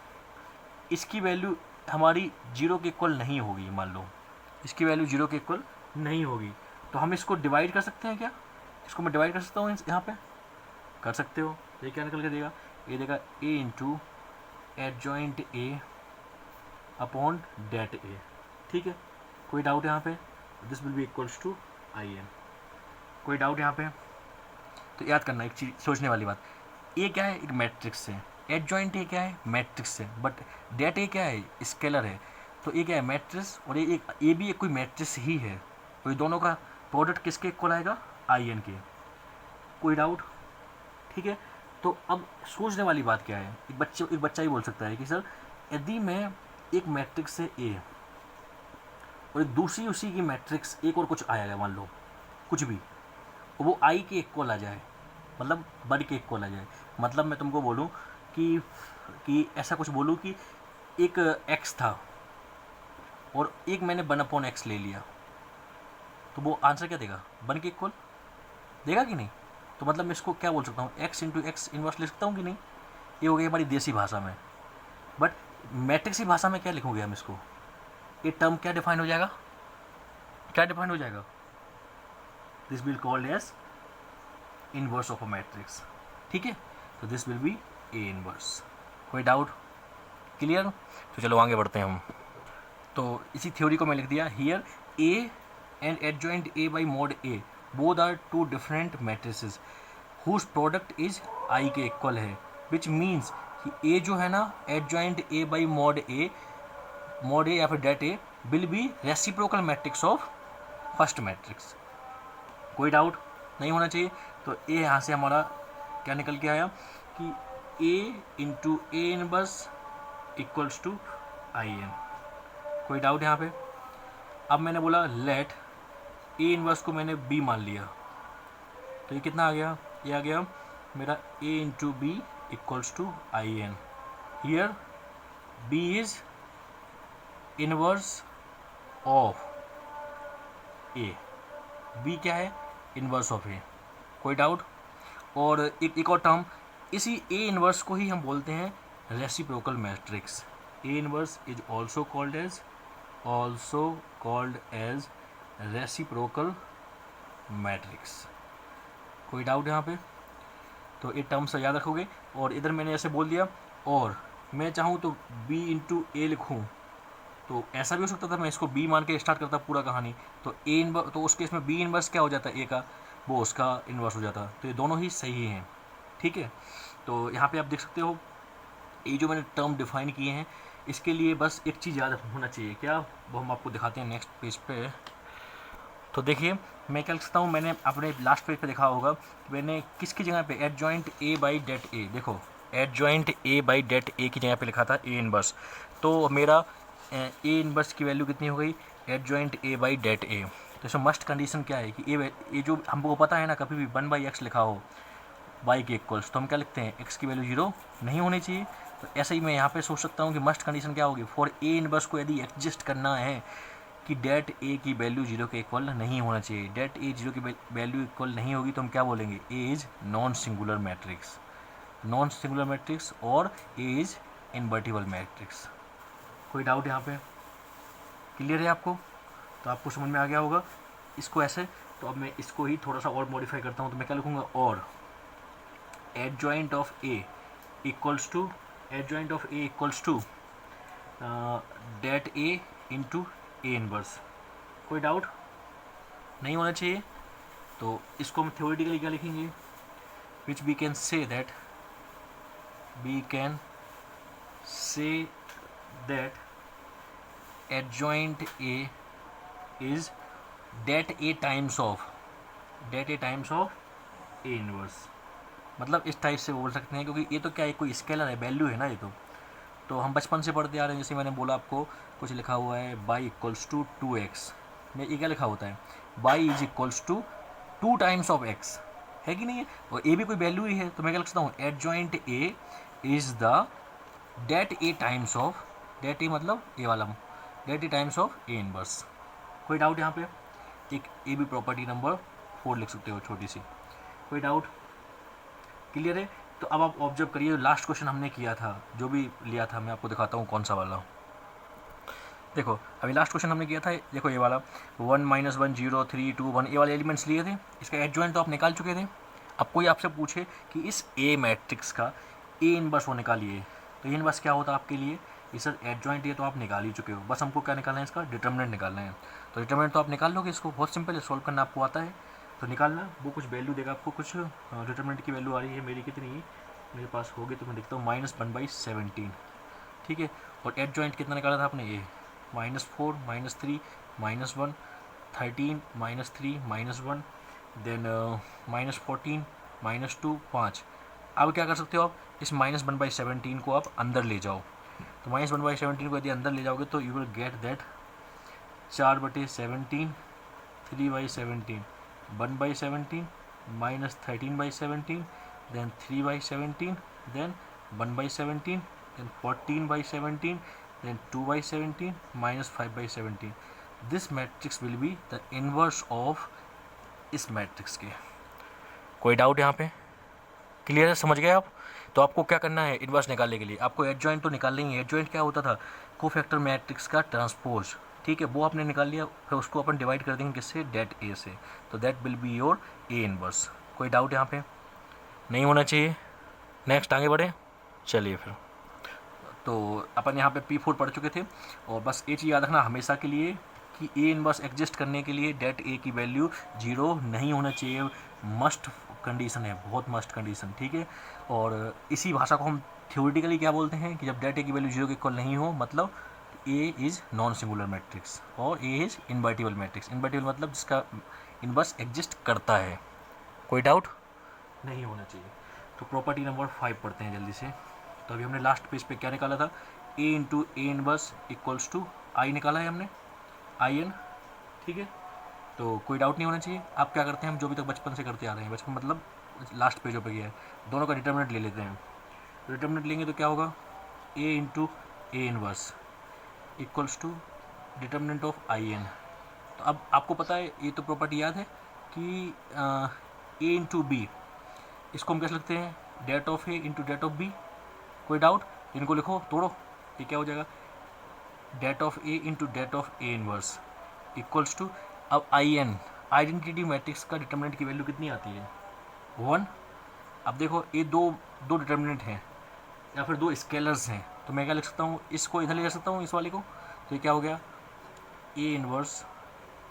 इसकी वैल्यू हमारी जीरो के इक्वल नहीं होगी, मान लो इसकी वैल्यू जीरो के इक्वल नहीं होगी तो हम इसको डिवाइड कर सकते हैं क्या, इसको मैं डिवाइड कर सकता हूँ यहाँ पे, कर सकते हो। ये क्या निकल के देगा, ये देगा A into adjoint A upon det A, ठीक है। कोई डाउट यहाँ पे, this will be equals to I N. कोई डाउट यहाँ पे, तो याद करना एक चीज़ सोचने वाली बात, ए क्या है, एक मैट्रिक्स है, एडजॉइंट ए क्या है, मैट्रिक्स है, बट डेट ए क्या है, स्केलर है। तो ये क्या है, मैट्रिक्स, और ये भी एक कोई मैट्रिक्स ही है। तो ये दोनों का प्रोडक्ट किसके इक्वल आएगा, आई एन के। कोई डाउट, ठीक है। तो अब सोचने वाली बात क्या है, एक बच्चा ही बोल सकता है कि सर यदि मैं एक मैट्रिक्स से ए और एक दूसरी उसी की मैट्रिक्स एक और कुछ आया है, मान लो कुछ भी, और वो आई के इक्वल आ जाए, मतलब बड़ के इक्वल आ जाए, मतलब मैं तुमको बोलूँ कि ऐसा कुछ बोलूँ कि एक एक्स था और एक मैंने 1/x ले लिया, तो वो आंसर क्या देगा, 1 के इक्वल देगा कि नहीं। तो मतलब मैं इसको क्या बोल सकता हूँ, x इंटू एक्स इन्वर्स ले सकता हूँ कि नहीं। ये हो गई हमारी देसी भाषा में, बट मैट्रिक्सी भाषा में क्या लिखोगे हम इसको, ये टर्म क्या डिफाइन हो जाएगा, क्या डिफाइन हो जाएगा, this will called as inverse of a matrix, ठीक है। तो this will be A inverse. कोई डाउट, क्लियर। तो चलो आगे बढ़ते हैं हम। तो इसी थ्योरी को मैं लिख दिया, here A and adjoint A by mod A both are two different matrices whose product is I के इक्वल है, विच मीन्स कि ए जो है ना adjoint A by mod A या फिर det A will be reciprocal matrix of first matrix. कोई डाउट नहीं होना चाहिए। तो ए यहाँ से हमारा क्या निकल के आया कि A into A inverse equals to I N. कोई डाउट यहाँ पे? अब मैंने बोला लेट ए इनवर्स को मैंने बी मान लिया, तो ये कितना आ गया? ये आ गया मेरा A into B equals to I N. Here B is inverse of A, B क्या है? Inverse of A. कोई डाउट? और एक और टर्म, इसी ए इनवर्स को ही हम बोलते हैं reciprocal matrix. A inverse is also called as reciprocal matrix. कोई डाउट यहाँ पे? तो ये टर्म्स याद रखोगे। और इधर मैंने ऐसे बोल दिया, और मैं चाहूँ तो b इंटू ए लिखूँ, तो ऐसा भी हो सकता था मैं इसको b मान के स्टार्ट करता पूरा कहानी, तो ए इनवर्स, तो उस केस में b इनवर्स क्या हो जाता है? ए का, वो उसका इन्वर्स हो जाता। तो ये दोनों ही सही हैं, ठीक है। तो यहाँ पे आप देख सकते हो ये जो मैंने टर्म डिफाइन किए हैं, इसके लिए बस एक चीज़ याद होना चाहिए, क्या? वो हम आपको दिखाते हैं नेक्स्ट पेज पे। तो देखिए मैं क्या लिख सकता हूँ, मैंने अपने लास्ट पेज पे देखा होगा मैंने किसकी जगह पे एडजॉइंट ए बाई डेट ए, देखो एडजॉइंट ए बाई डेट ए की जगह पे लिखा था ए इनवर्स। तो मेरा ए इनवर्स की वैल्यू कितनी हो गई? एडजॉइंट ए बाई डेट ए। तो इसमें मस्ट कंडीशन क्या है कि ए जो हमको पता है ना, कभी भी 1/x लिखा हो y के इक्वल्स, तो हम क्या लिखते हैं? x की वैल्यू 0 नहीं होनी चाहिए। तो ऐसे ही मैं यहाँ पे सोच सकता हूँ कि मस्ट कंडीशन क्या होगी? फॉर ए इनवर्स को यदि एडजस्ट करना है कि डेट ए की वैल्यू 0 के इक्वल नहीं होना चाहिए, डेट ए 0 की वैल्यू इक्वल नहीं होगी तो हम क्या बोलेंगे? ए इज नॉन सिंगुलर मैट्रिक्स और ए इज इन्वर्टिबल मैट्रिक्स। कोई डाउट यहाँ पे? क्लियर है आपको? तो आपको समझ में आ गया होगा इसको ऐसे। तो अब मैं इसको ही थोड़ा सा और मॉडिफाई करता हूँ, तो मैं क्या लिखूँगा? और adjoint of A equals to det A into A inverse. कोई डाउट नहीं होना चाहिए। तो इसको हम थ्योरेटिकली क्या लिखेंगे? Which we can say that adjoint A is det A times of A inverse. मतलब इस टाइप से बोल सकते हैं, क्योंकि ये तो क्या है, कोई स्केलर है, वैल्यू है ना ये तो हम बचपन से पढ़ते आ रहे हैं। जैसे मैंने बोला आपको, कुछ लिखा हुआ है y इक्वल्स टू 2x, में ये क्या लिखा होता है? y is equals to 2 times of x, है कि नहीं है? और a भी कोई वैल्यू ही है, तो मैं क्या लिख सकता हूँ? Adjoint a is the det a times of, det a मतलब ए वाला, det a times of A inverse. कोई डाउट यहाँ पे? एक ए भी प्रॉपर्टी नंबर 4 लिख सकते हो, छोटी सी। कोई डाउट? क्लियर है? तो अब आप ऑब्जर्व करिए, लास्ट क्वेश्चन हमने किया था, जो भी लिया था, मैं आपको दिखाता हूँ कौन सा वाला। देखो अभी लास्ट क्वेश्चन हमने किया था, देखो ये वाला 1 -1 0 3 2 1, ये वाले एलिमेंट्स लिए थे, इसका एडजॉइंट तो आप निकाल चुके थे। अब कोई आपसे पूछे कि इस ए मैट्रिक्स का ए इनवर्स वो निकालिए, तो ए इनवर्स क्या होता है आपके लिए? ये सर एडजॉइंट ये तो आप निकाल ही चुके हो, बस हमको क्या निकालना है? इसका डिटर्मिनेंट निकालना है। तो डिटर्मिनेंट तो आप निकाल लोगे, इसको बहुत सिंपल है, सॉल्व करना आपको आता है। तो निकालना, वो कुछ वैल्यू देगा आपको, कुछ डिटर्मिनेंट की वैल्यू आ रही है, मेरी कितनी है? मेरे पास होगी तो मैं देखता हूँ -1/17, ठीक है। और एडजॉइंट कितना निकाला था आपने? ये -4 -3 -1 13 -3 -1 देन -14 -2 5। अब क्या कर सकते हो आप? इस -1/17 को आप अंदर ले जाओ। तो -1/17 को यदि अंदर ले जाओगे तो you will get that 4/17 3/17 1/17 -13/17 then 3/17 then 1/17 then 14/17 then 2/17 -5/17। this matrix will be the inverse of इस मैट्रिक्स के। कोई डाउट यहाँ पे? क्लियर है? समझ गए आप? तो आपको क्या करना है इनवर्स निकालने के लिए? आपको एडजॉइंट तो निकाल लेंगे। एडजॉइंट क्या होता था? कोफैक्टर मैट्रिक्स का ट्रांसपोज, ठीक है, वो आपने निकाल लिया। फिर उसको अपन डिवाइड कर देंगे किससे? डेट ए से। तो that will be your A inverse. कोई डाउट यहाँ पे नहीं होना चाहिए। नेक्स्ट आगे बढ़े, चलिए फिर। तो अपन यहाँ पे P4 पढ़ चुके थे, और बस एक चीज़ याद रखना हमेशा के लिए, कि ए इनवर्स एग्जिस्ट करने के लिए डेट ए की वैल्यू 0 नहीं होना चाहिए, मस्ट कंडीशन है, बहुत मस्ट कंडीशन, ठीक है। और इसी भाषा को हम थ्योरेटिकली क्या बोलते हैं कि जब डेट ए की वैल्यू 0 के इक्वल नहीं हो, मतलब A is non singular matrix और A is invertible matrix. Invertible मतलब जिसका इनवर्स एग्जिस्ट करता है, कोई डाउट नहीं होना चाहिए। तो प्रॉपर्टी नंबर 5 पढ़ते हैं जल्दी से। तो अभी हमने लास्ट पेज पे क्या निकाला था, A into A inverse equals to I निकाला है हमने, आई एन, ठीक है। तो कोई डाउट नहीं होना चाहिए। आप क्या करते हैं, हम जो भी तक बचपन से करते आ रहे हैं, बचपन मतलब लास्ट पेजों पे गया है, दोनों का डिटर्मिनेंट ले लेते हैं। डिटर्मिनेंट लेंगे तो क्या होगा, A into A inverse equals to determinant of I N. तो अब आपको पता है, ये तो प्रॉपर्टी याद है कि ए इंटू बी, इसको हम कैसे लिखते हैं, det of A into det of B. कोई डाउट, इनको लिखो, तोड़ो, ये क्या हो जाएगा, det of A into det of A inverse equals to, अब आई एन, आइडेंटिटी मैट्रिक्स का डिटर्मिनेंट की वैल्यू कितनी आती है, 1। अब देखो ये दो डिटर्मिनेंट हैं या फिर दो स्केलर्स हैं, तो मैं क्या लिख सकता हूँ, इसको इधर ले जा सकता हूँ, इस वाले को। तो ये क्या हो गया, A inverse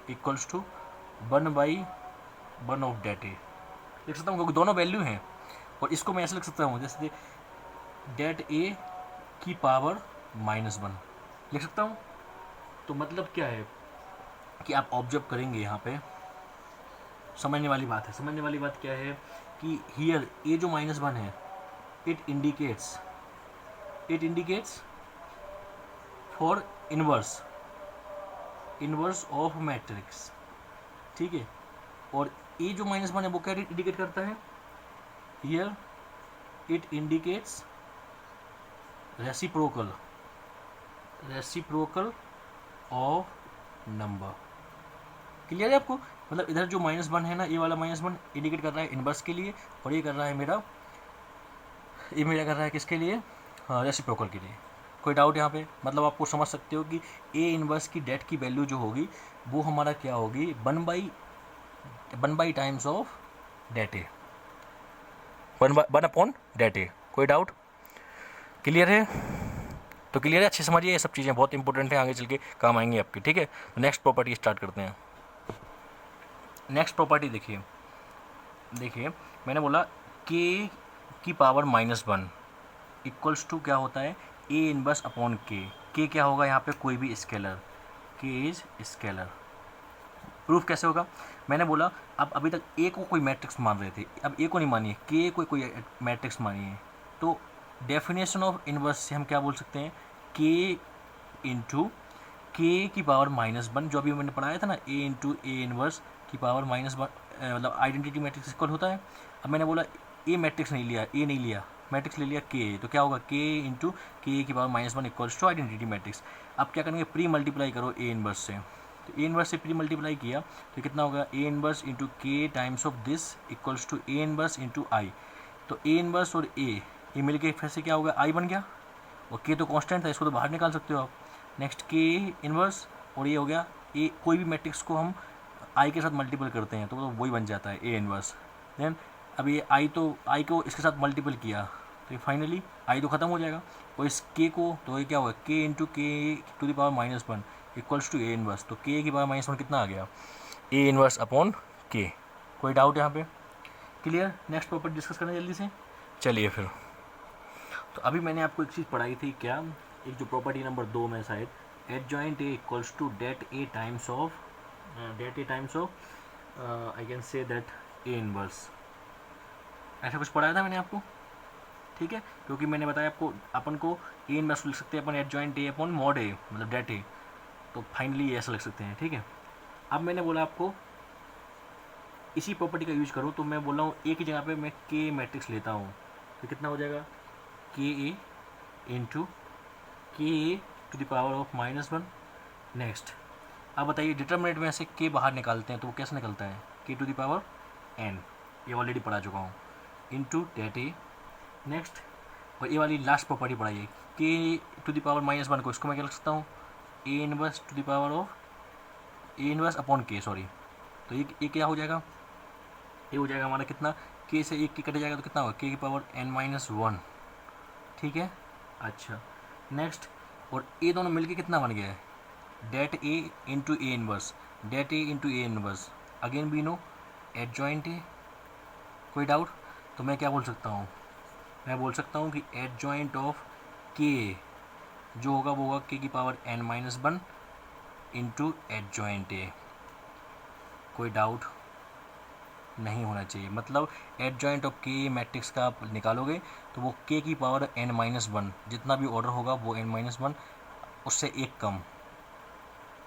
equals to 1/1 of det A लिख सकता हूँ, क्योंकि दोनों वैल्यू हैं। और इसको मैं ऐसे लिख सकता हूँ, जैसे डेट ए की पावर -1 लिख सकता हूँ। तो मतलब क्या है कि आप ऑब्जर्व करेंगे यहाँ पे, समझने वाली बात है। समझने वाली बात क्या है कि हियर ए जो -1 है, it indicates for inverse of matrix, ठीक है। और ए जो -1 है वो क्या इंडिकेट करता है, here it indicates reciprocal of number. Clear है आपको, मतलब इधर जो -1 है ना, ये वाला -1 इंडिकेट कर रहा है इनवर्स के लिए, और ये कर रहा है मेरा कर रहा है किसके लिए, हाँ, रेसिप्रोकल के लिए। कोई डाउट यहाँ पे, मतलब आपको समझ सकते हो कि ए इनवर्स की डेट की वैल्यू जो होगी वो हमारा क्या होगी, 1 टाइम्स ऑफ डेट ए, 1/डेट ए। कोई डाउट, क्लियर है? तो क्लियर है, अच्छे समझिए, ये सब चीज़ें बहुत इंपॉर्टेंट हैं, आगे चल के काम आएंगी आपकी, ठीक है। तो नेक्स्ट प्रॉपर्टी स्टार्ट करते हैं। नेक्स्ट प्रॉपर्टी देखिए मैंने बोला के की पावर -1 इक्वल्स टू क्या होता है, ए इनवर्स अपॉन के क्या होगा यहाँ पे, कोई भी स्केलर, के इज स्केलर। प्रूफ कैसे होगा, मैंने बोला आप अभी तक ए को कोई मैट्रिक्स मान रहे थे, अब ए को नहीं मानिए, के को कोई मैट्रिक्स मानिए। तो डेफिनेशन ऑफ इनवर्स से हम क्या बोल सकते हैं, के इंटू के की पावर -1, जो अभी मैंने पढ़ाया था ना, ए इंटू ए इनवर्स की पावर -1, मतलब आइडेंटिटी मैट्रिक्स इक्वल होता है। अब मैंने बोला ए मैट्रिक्स नहीं लिया, ए नहीं लिया, मैट्रिक्स ले लिया के, तो क्या होगा, के इंटू के की power -1 equals to identity matrix. अब क्या करेंगे, प्री मल्टीप्लाई करो ए इनवर्स से। तो ए इनवर्स से प्री मल्टीप्लाई किया तो कितना होगा, A inverse into k times of this equals to A inverse into I. तो ए इनवर्स और ए मिल के फिर से क्या होगा, आई बन गया, और के तो कांस्टेंट था, इसको तो बाहर निकाल सकते हो आप। नेक्स्ट के इनवर्स, और ये हो गया ए, कोई भी मैट्रिक्स को हम आई के साथ मल्टीपल करते हैं तो वही बन जाता है ए इनवर्स। देन अब ये आई को इसके साथ मल्टीपल किया तो ये फाइनली आई तो ख़त्म हो जाएगा, और इस के को, तो ये क्या होगा, k into k to the power -1 equals to A inverse. तो के की पावर -1 कितना आ गया, ए इनवर्स अपॉन के। कोई डाउट यहाँ पे, क्लियर? नेक्स्ट प्रॉपर्टी डिस्कस करना जल्दी से, चलिए फिर। तो अभी मैंने आपको एक चीज़ पढ़ाई थी, क्या, एक जो प्रॉपर्टी नंबर 2 में शायद, adjoint A equals to det A times of I can say that A inverse, ऐसा कुछ पढ़ाया था मैंने आपको, ठीक है। क्योंकि मैंने बताया आपको, अपन को ए इनवर्स लिख सकते हैं अपन एडजॉइंट ए अपॉन मॉड ए, मतलब डेट ए, तो फाइनली ऐसा लिख सकते हैं, ठीक है। अब मैंने बोला आपको इसी प्रॉपर्टी का यूज करो, तो मैं बोल रहा हूँ ए की जगह पे मैं के मैट्रिक्स लेता हूँ, तो कितना हो जाएगा, के A into k A to the power of -1। Next अब बताइए, डिटर्मिनेंट में से के बाहर निकालते हैं तो वो कैसे निकलता है, के टू द पावर n, ये ऑलरेडी पढ़ा चुका हूँ, इंटू डेट ए। नेक्स्ट और ये वाली लास्ट प्रॉपर्टी पढ़ाइए, के टू द पावर -1 को, इसको मैं क्या लिख सकता हूँ, A inverse two the power of A inverse upon के, सॉरी। तो ये क्या हो जाएगा, ये हो जाएगा हमारा कितना, के से एक के कट जाएगा तो कितना होगा, के की पावर n-1, ठीक है। अच्छा नेक्स्ट, और ये दोनों मिलके कितना बन गया है, det A into A inverse, det A into A inverse, again we know adjoint A. कोई डाउट? तो मैं क्या बोल सकता हूँ, मैं बोल सकता हूँ कि एडजॉइंट ऑफ के जो होगा वो होगा के की power n minus one into adjoint A. कोई डाउट नहीं होना चाहिए। मतलब एडजॉइंट ऑफ के मैट्रिक्स का आप निकालोगे तो वो के की पावर n माइनस वन, जितना भी ऑर्डर होगा वो n माइनस वन उससे एक कम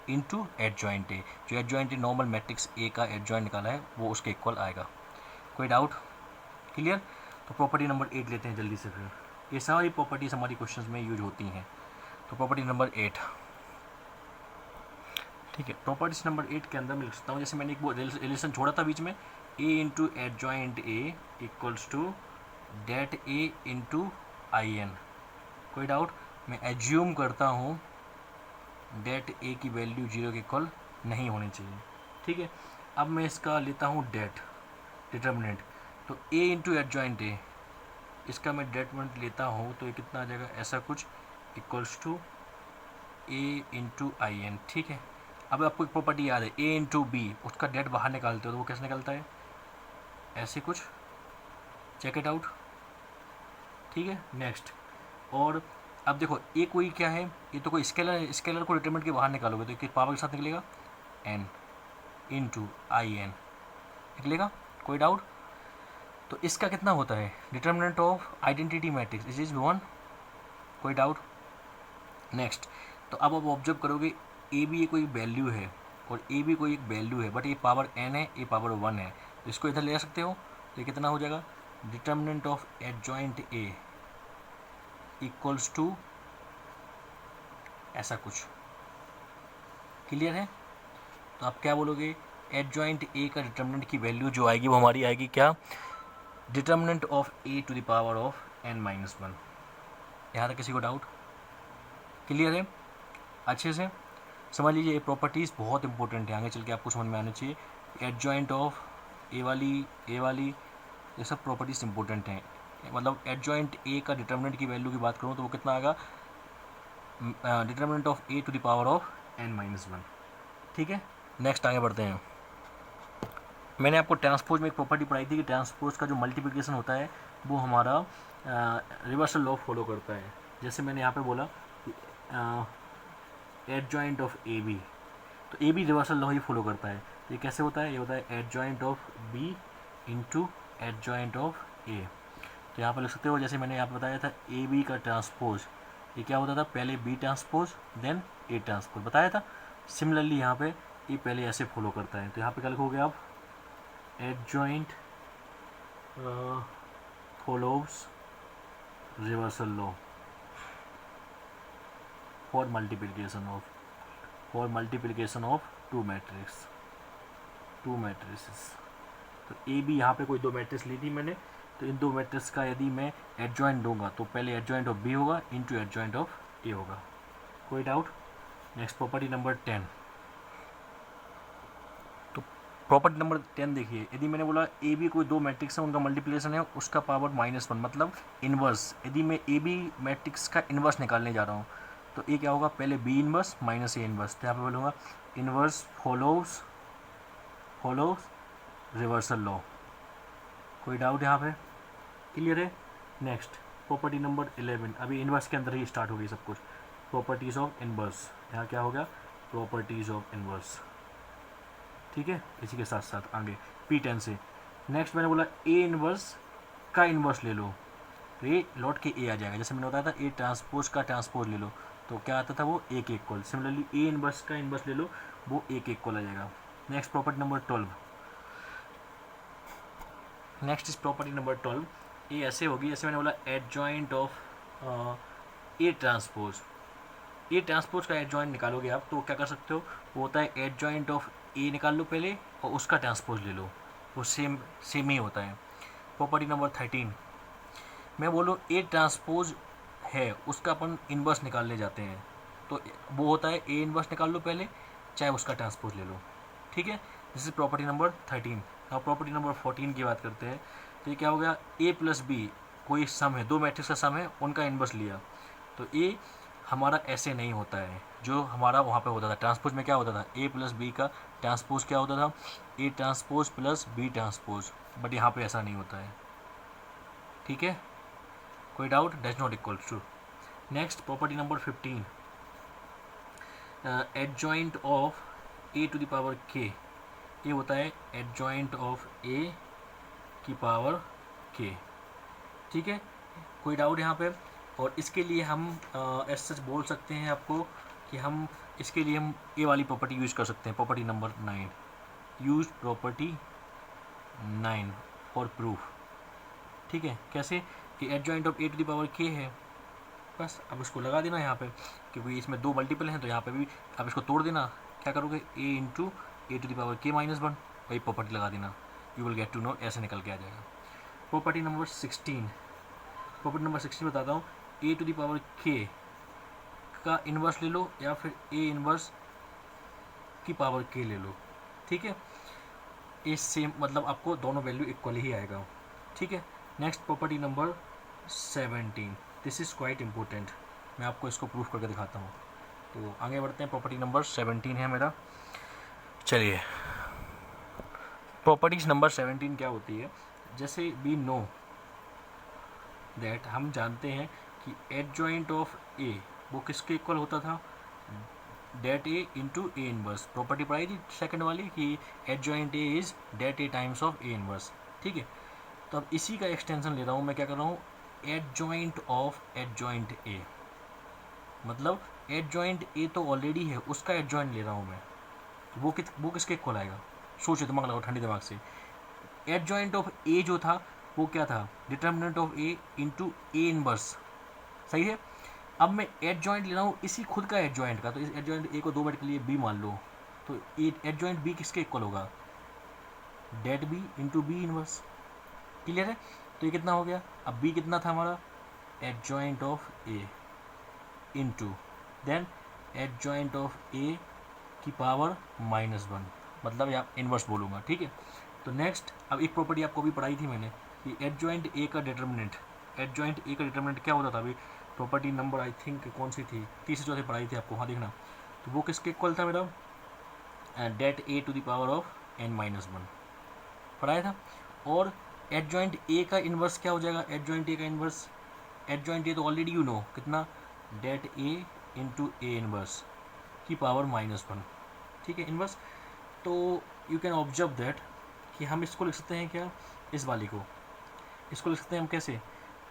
इंटू एडजॉइंट ए। जो adjoint A normal matrix A का एडजॉइंट निकाला है वो उसके इक्वल आएगा। कोई डाउट? क्लियर? तो प्रॉपर्टी नंबर 8 लेते हैं जल्दी से। फिर ये सारी प्रॉपर्टीज हमारी क्वेश्चंस में यूज होती हैं। तो प्रॉपर्टी नंबर 8, ठीक है, प्रॉपर्टीज नंबर 8 के अंदर मैं लिख सकता हूँ, जैसे मैंने एक वो रिलेशन छोड़ा था बीच में, A into adjoint A equals to det A into I N. कोई डाउट? मैं एज्यूम करता हूँ डेट ए की वैल्यू 0 के इक्वल नहीं होनी चाहिए। ठीक है, अब मैं इसका लेता हूँ डेट डिटर्मिनेंट। तो ए इंटू एडजॉइंट ए, इसका मैं डिटर्मिनेंट लेता हूँ तो ये कितना आ जाएगा, ऐसा कुछ equals to A into I N. ठीक है, अब आपको एक प्रॉपर्टी याद है, ए इंटू बी, उसका डेट बाहर निकालते हो तो वो कैसे निकलता है, ऐसे कुछ, चेक इट आउट। ठीक है, नेक्स्ट। और अब देखो ए कोई क्या है, ये तो कोई स्केलर है, स्केलर को डिटरमिनेंट के बाहर निकालोगे तो एक पावर के साथ निकलेगा एन इंटू आई एन निकलेगा। कोई डाउट? तो इसका कितना होता है, determinant of identity matrix is 1। कोई डाउट? नेक्स्ट। तो अब आप ऑब्जर्व करोगे ए भी कोई वैल्यू है और ए भी कोई एक वैल्यू है, बट ये पावर एन है, ये पावर 1 है, तो इसको इधर ले सकते हो तो ये कितना हो जाएगा, determinant of adjoint A equals to ऐसा कुछ। क्लियर है? तो आप क्या बोलोगे, एडजॉइंट ए का डिटरमिनेंट की वैल्यू जो आएगी वो हमारी आएगी क्या, determinant of A to the power of n minus one. यहाँ तक किसी को डाउट? क्लियर है? अच्छे से समझ लीजिए, ये प्रॉपर्टीज़ बहुत इंपॉर्टेंट है, आगे चल के आपको समझ में आना चाहिए। एडजॉइंट ऑफ ए वाली ये सब प्रॉपर्टीज़ इंपॉर्टेंट हैं। मतलब एडजॉइंट ए का डिटरमिनेंट की वैल्यू की बात करूँ तो वो कितना आएगा, determinant of A to the power of n minus one. ठीक है, नेक्स्ट आगे बढ़ते हैं। मैंने आपको ट्रांसपोज में एक प्रॉपर्टी पढ़ाई थी कि ट्रांसपोज का जो मल्टीप्लिकेशन होता है वो हमारा रिवर्सल लॉ फॉलो करता है। जैसे मैंने यहाँ पे बोला एडजॉइंट ऑफ ए बी, तो ए बी रिवर्सल लॉ ही फॉलो करता है। ये कैसे होता है, ये होता है adjoint of B into adjoint of A. तो यहाँ पर लिख सकते हो, जैसे मैंने यहाँ पर बताया था ए बी का ट्रांसपोज, ये क्या होता था, पहले B transpose then A transpose बताया था। सिमिलरली यहाँ पे ये पहले ऐसे फॉलो करता है। तो यहाँ पे क्या लिखोगे आप, adjoint follows reversal law for multiplication of two matrices. तो ए बी यहाँ पे कोई दो मैट्रिक्स ली थी मैंने, तो इन दो मैट्रिक्स का यदि मैं एडजॉइंट दूंगा तो पहले एडजॉइंट ऑफ बी होगा इंटू एडजॉइंट ऑफ ए होगा। कोई डाउट? Next property number 10। तो प्रॉपर्टी नंबर 10 देखिए, यदि मैंने बोला ए बी कोई दो मैट्रिक्स है, उनका मल्टीप्लिकेशन है उसका पावर -1, मतलब इन्वर्स। यदि मैं ए बी मैट्रिक्स का इन्वर्स निकालने जा रहा हूँ तो ये क्या होगा, पहले B inverse minus A inverse. तो यहाँ पे बोलूँगा इन्वर्स फॉलोव्स रिवर्सल लॉ। कोई डाउट यहाँ पे? क्लियर है? नेक्स्ट प्रॉपर्टी नंबर 11, अभी इन्वर्स के अंदर ही स्टार्ट होगी सब कुछ। प्रॉपर्टीज़ ऑफ इन्वर्स, यहाँ क्या हो गया, प्रॉपर्टीज़ ऑफ इन्वर्स। ठीक है, इसी के साथ साथ आगे P10 से। नेक्स्ट मैंने बोला ए इन्वर्स का इन्वर्स ले लो, तो ये लौट के ए आ जाएगा। जैसे मैंने बताया था ए ट्रांसपोज का ट्रांसपोज ले लो तो क्या आता था वो ए के इक्वल। सिमिलरली ए इन्वर्स का इन्वर्स ले लो, वो ए के इक्वल आ जाएगा। Next property number 12। Next is property number 12। ये ऐसे होगी, जैसे मैंने बोला adjoint of A transpose. A transpose का एडजॉइंट निकालोगे आप तो क्या कर सकते हो, वो होता है एडजॉइंट ऑफ ए निकाल लो पहले और उसका ट्रांसपोज ले लो, वो सेम ही होता है। प्रॉपर्टी नंबर 13, मैं बोलूँ ए ट्रांसपोज है उसका अपन इन्वर्स निकालने जाते हैं तो वो होता है ए इन्वर्स निकाल लो पहले चाहे उसका ट्रांसपोज ले लो। ठीक है, दिस इज प्रॉपर्टी नंबर 13। अब प्रॉपर्टी नंबर 14 की बात करते हैं। तो ये क्या हो गया, ए प्लस बी कोई सम है, दो मैट्रिक्स का सम है, उनका इन्वर्स लिया तो ए हमारा ऐसे नहीं होता है जो हमारा वहाँ पे होता था। ट्रांसपोज में क्या होता था, ए प्लस बी का ट्रांसपोज क्या होता था, A transpose plus B transpose, but यहाँ पे ऐसा नहीं होता है। ठीक है, कोई doubt, does not equal to. Next property number 15, adjoint of A to the power k, ये होता है एडजॉइंट ऑफ ए की पावर के। ठीक है, कोई डाउट यहाँ पे। और इसके लिए हम एज सच बोल सकते हैं आपको कि हम इसके लिए हम ए वाली प्रॉपर्टी यूज़ कर सकते हैं, property number 9, use property 9 for proof. ठीक है, कैसे कि adjoint of A to the power k है, बस अब इसको लगा देना यहाँ पे, क्योंकि इसमें 2 मल्टीपल हैं तो यहाँ पे भी अब इसको तोड़ देना। क्या करोगे, A into A to the power के माइनस 1, वही प्रॉपर्टी लगा देना, you will get to know, ऐसे निकल के आ जाएगा। प्रॉपर्टी नंबर 16, प्रॉपर्टी नंबर 16 बताता हूँ, ए टू द पावर के का इन्वर्स ले लो या फिर ए इन्वर्स की पावर के ले लो। ठीक है, ए सेम, मतलब आपको दोनों वैल्यू इक्वल ही आएगा। ठीक है, next property number 17, this is quite important, मैं आपको इसको प्रूफ करके दिखाता हूँ। तो आगे बढ़ते हैं, प्रॉपर्टी नंबर 17 है मेरा। चलिए, प्रॉपर्टीज नंबर 17 क्या होती है, जैसे वी नो दैट, हम जानते हैं कि एडजॉइंट ऑफ ए वो किसके इक्वल होता था, det A into A inverse. Property पढ़ाई थी सेकंड वाली कि adjoint A is det A times of A inverse. ठीक है, तो अब इसी का एक्सटेंशन ले रहा हूँ मैं, क्या कर रहा हूँ, एडजॉइंट ऑफ एडजॉइंट ए, मतलब एडजॉइंट ए तो ऑलरेडी है, उसका एडजॉइंट ले रहा हूँ मैं, वो किसके इक्वल आएगा, सोचो, दिमाग लगाओ ठंडी दिमाग से। एडजॉइंट ऑफ ए जो था वो क्या था, determinant of A into A inverse, सही है। अब मैं एडजॉइंट ले रहा हूँ इसी खुद का एडजॉइंट का, तो इस एडजॉइंट ए को 2 बार के लिए बी मान लो, तो एडजॉइंट बी किसके इक्वल होगा, det B into B inverse. Clear है, तो ये कितना हो गया, अब बी कितना था हमारा, adjoint of A into then adjoint of A की पावर -1, मतलब या इन्वर्स बोलूँगा। ठीक है, तो नेक्स्ट अब एक प्रॉपर्टी आपको भी पढ़ाई थी मैंने कि एडजॉइंट ए का डिटर्मिनेंट, एडजॉइंट ए का डिटर्मिनेंट क्या होता था अभी, प्रॉपर्टी नंबर आई थिंक कौन सी थी, तीसरी चौथी पढ़ाई थी आपको, हाँ देखना। तो वो किसके इक्वल था मेरा, det A to the power of n-1 पढ़ाया था। और एडजॉइंट ए का इन्वर्स क्या हो जाएगा, एडजॉइंट ए का इन्वर्स, एडजॉइंट ए तो ऑलरेडी यू नो कितना, date A into A inverse की पावर -1। ठीक है, इन्वर्स। तो यू कैन ऑब्जर्व दैट कि हम इसको लिख सकते हैं क्या, इस वाली को, इसको लिख सकते हैं हम कैसे,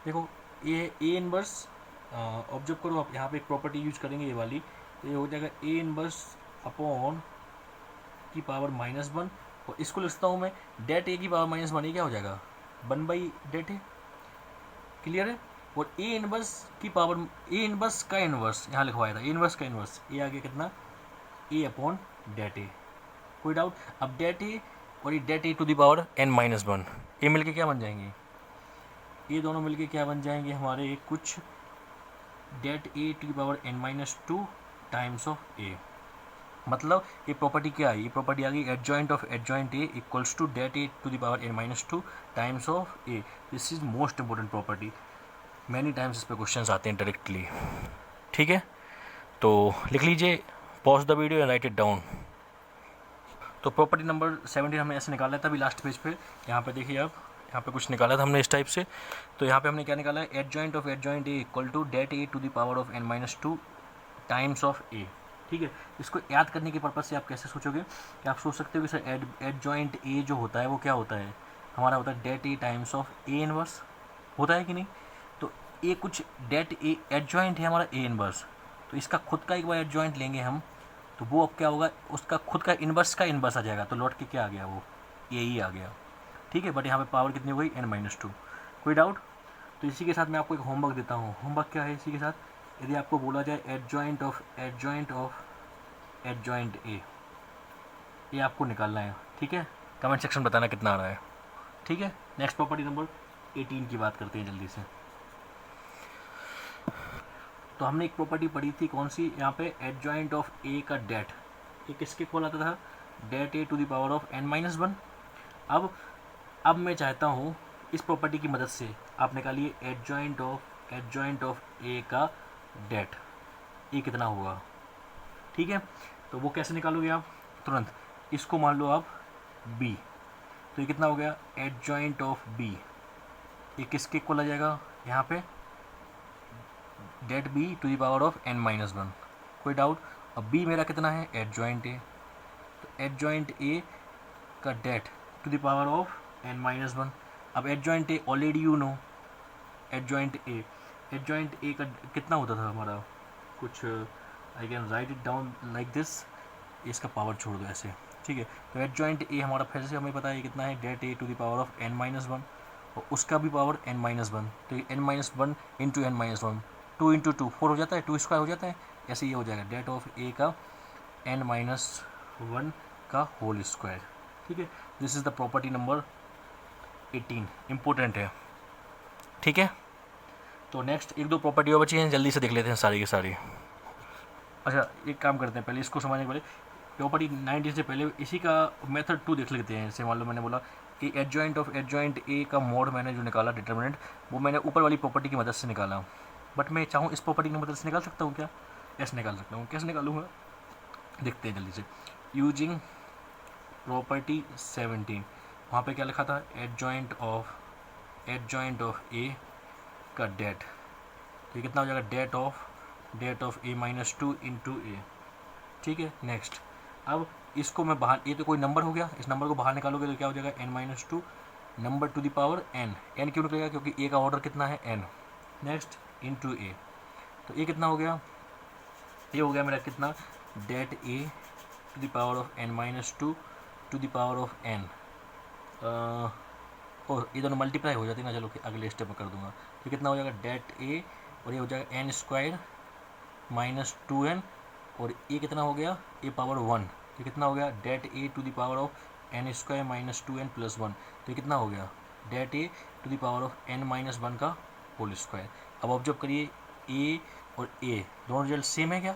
देखो ए इन्वर्स, ऑब्जर्व करो आप, यहाँ पे एक प्रॉपर्टी यूज करेंगे ये वाली, तो ये हो जाएगा ए इन्वर्स अपॉन की पावर -1, और इसको लिखता हूँ मैं डेट ए की पावर -1, ये क्या हो जाएगा 1/डेट ए। क्लियर है, और ए इन्वर्स की पावर, ए इन्वर्स का इन्वर्स यहाँ लिखवाया था, ए इन्वर्स का इन्वर्स, ए आ गया कितना, ए अपॉन डेट ए। कोई डाउट, अब डेट ए और ये det A to the power n-1, ये मिलके क्या बन जाएंगे, ये दोनों मिलके क्या बन जाएंगे हमारे, कुछ det A to the power n-2 times of A. मतलब ये प्रॉपर्टी क्या आई, ये प्रॉपर्टी आ गई adjoint of adjoint A equals to det A to the power n-2 times of A. This is most important property, many times इस पर क्वेश्चन आते हैं डायरेक्टली। ठीक है, तो लिख लीजिए, pause the video and right it down. तो प्रॉपर्टी नंबर 17 हमने ऐसे निकाला था अभी लास्ट पेज पे, यहाँ पे देखिए आप, यहाँ पे कुछ निकाला था हमने इस टाइप से। तो यहाँ पे हमने क्या निकाला है, adjoint of adjoint A equal to det A to the power of n-2 times of A. ठीक है, इसको याद करने के पर्पज़ से आप कैसे सोचोगे कि आप सोच सकते हो कि सर एडजॉइंट ए जो होता है वो क्या होता है, हमारा होता है det A times of A inverse, होता है कि नहीं। तो ए कुछ डेट ए एडजॉइंट है हमारा ए इनवर्स, तो इसका खुद का एक बार एडजॉइंट लेंगे हम, तो वो अब क्या होगा, उसका खुद का इन्वर्स आ जाएगा, तो लौट के क्या आ गया, वो ए ही आ गया। ठीक है, बट यहाँ पे पावर कितनी हो गई, n-2। कोई डाउट, तो इसी के साथ मैं आपको एक होमवर्क देता हूँ। होमवर्क क्या है इसी के साथ, यदि आपको बोला जाए एडजॉइंट ऑफ एडजॉइंट ए, ये आपको निकालना है। ठीक है, कमेंट सेक्शन बताना कितना आ रहा है। ठीक है, नेक्स्ट प्रॉपर्टी नंबर 18 की बात करते हैं जल्दी से। तो हमने एक प्रॉपर्टी पढ़ी थी कौन सी, यहाँ पे एडजॉइंट ऑफ ए का डेट, ये किसके इक्वल आता था, det A to the power of n-1। अब मैं चाहता हूँ इस प्रॉपर्टी की मदद से आप निकालिए एडजॉइंट ऑफ ए का डेट। ए कितना होगा, ठीक है। तो वो कैसे निकालोगे आप तुरंत, इसको मान लो आप बी, तो ये कितना हो गया एडजॉइंट ऑफ बी, ये किसके इक्वल आ जाएगा यहाँ पे, det B to the power of n minus one, कोई डाउट। अब बी मेरा कितना है एडजॉइंट ए, तो एडजॉइंट ए का det to the power of n minus one. अब adjoint A already you know, adjoint A का कितना होता था हमारा कुछ, I can write it down like this, इसका पावर छोड़ दो ऐसे, ठीक है। तो एडजॉइंट ए हमारा फिर से हमें पता है कितना है, det A to the power of n minus one, और उसका भी पावर n माइनस वन, तो n minus one into n minus one, 2 into 2 4 हो जाता है, 2 स्क्वायर हो जाता है, ऐसे ये हो जाएगा डेट ऑफ ए का n माइनस वन का होल स्क्वायर, ठीक है। This is the property number 18, important है, ठीक है। तो नेक्स्ट एक दो प्रॉपर्टी और बची हैं, जल्दी से देख लेते हैं सारी की सारी। अच्छा एक काम करते हैं, पहले इसको समझने के पहले प्रॉपर्टी 90 से पहले इसी का मेथड 2 देख लेते हैं। जैसे मान लो मैंने बोला ए एडजॉइंट ऑफ एडजॉइंट ए का मोड मैंने जो निकाला डिटर्मिनेंट, वो मैंने ऊपर वाली प्रॉपर्टी की मदद से निकाला, बट मैं चाहूँ इस प्रॉपर्टी की मदद से निकाल सकता हूँ क्या, ऐसे निकाल सकता हूँ, कैसे निकालूंगा देखते हैं जल्दी से। यूजिंग प्रॉपर्टी 17, वहाँ पे क्या लिखा था, एडजॉइंट ऑफ ए का डेट, तो ये कितना हो जाएगा det of A minus two into A, ठीक है। नेक्स्ट अब इसको मैं बाहर, ये तो कोई नंबर हो गया, इस नंबर को बाहर निकालोगे तो क्या हो जाएगा n minus to number two the power n, n क्यों निकलेगा क्योंकि a का ऑर्डर कितना है n। नेक्स्ट इंटू ए, तो ये कितना हो गया, ये हो गया मेरा कितना, det a to the power of n minus two to the power of n, और ये दोनों मल्टीप्लाई हो जाती है ना, चलो अगले स्टेप में कर दूंगा, तो कितना हो जाएगा डेट a और ये हो जाएगा n स्क्वायर माइनस 2n, और ये कितना हो गया ए पावर 1, तो कितना हो गया det A to the power of n square minus 2n plus 1, तो ये कितना हो गया det A to the power of n minus 1 का होल स्क्वायर। अब ऑब्जर्व करिए ए और ए दोनों रिजल्ट सेम है क्या,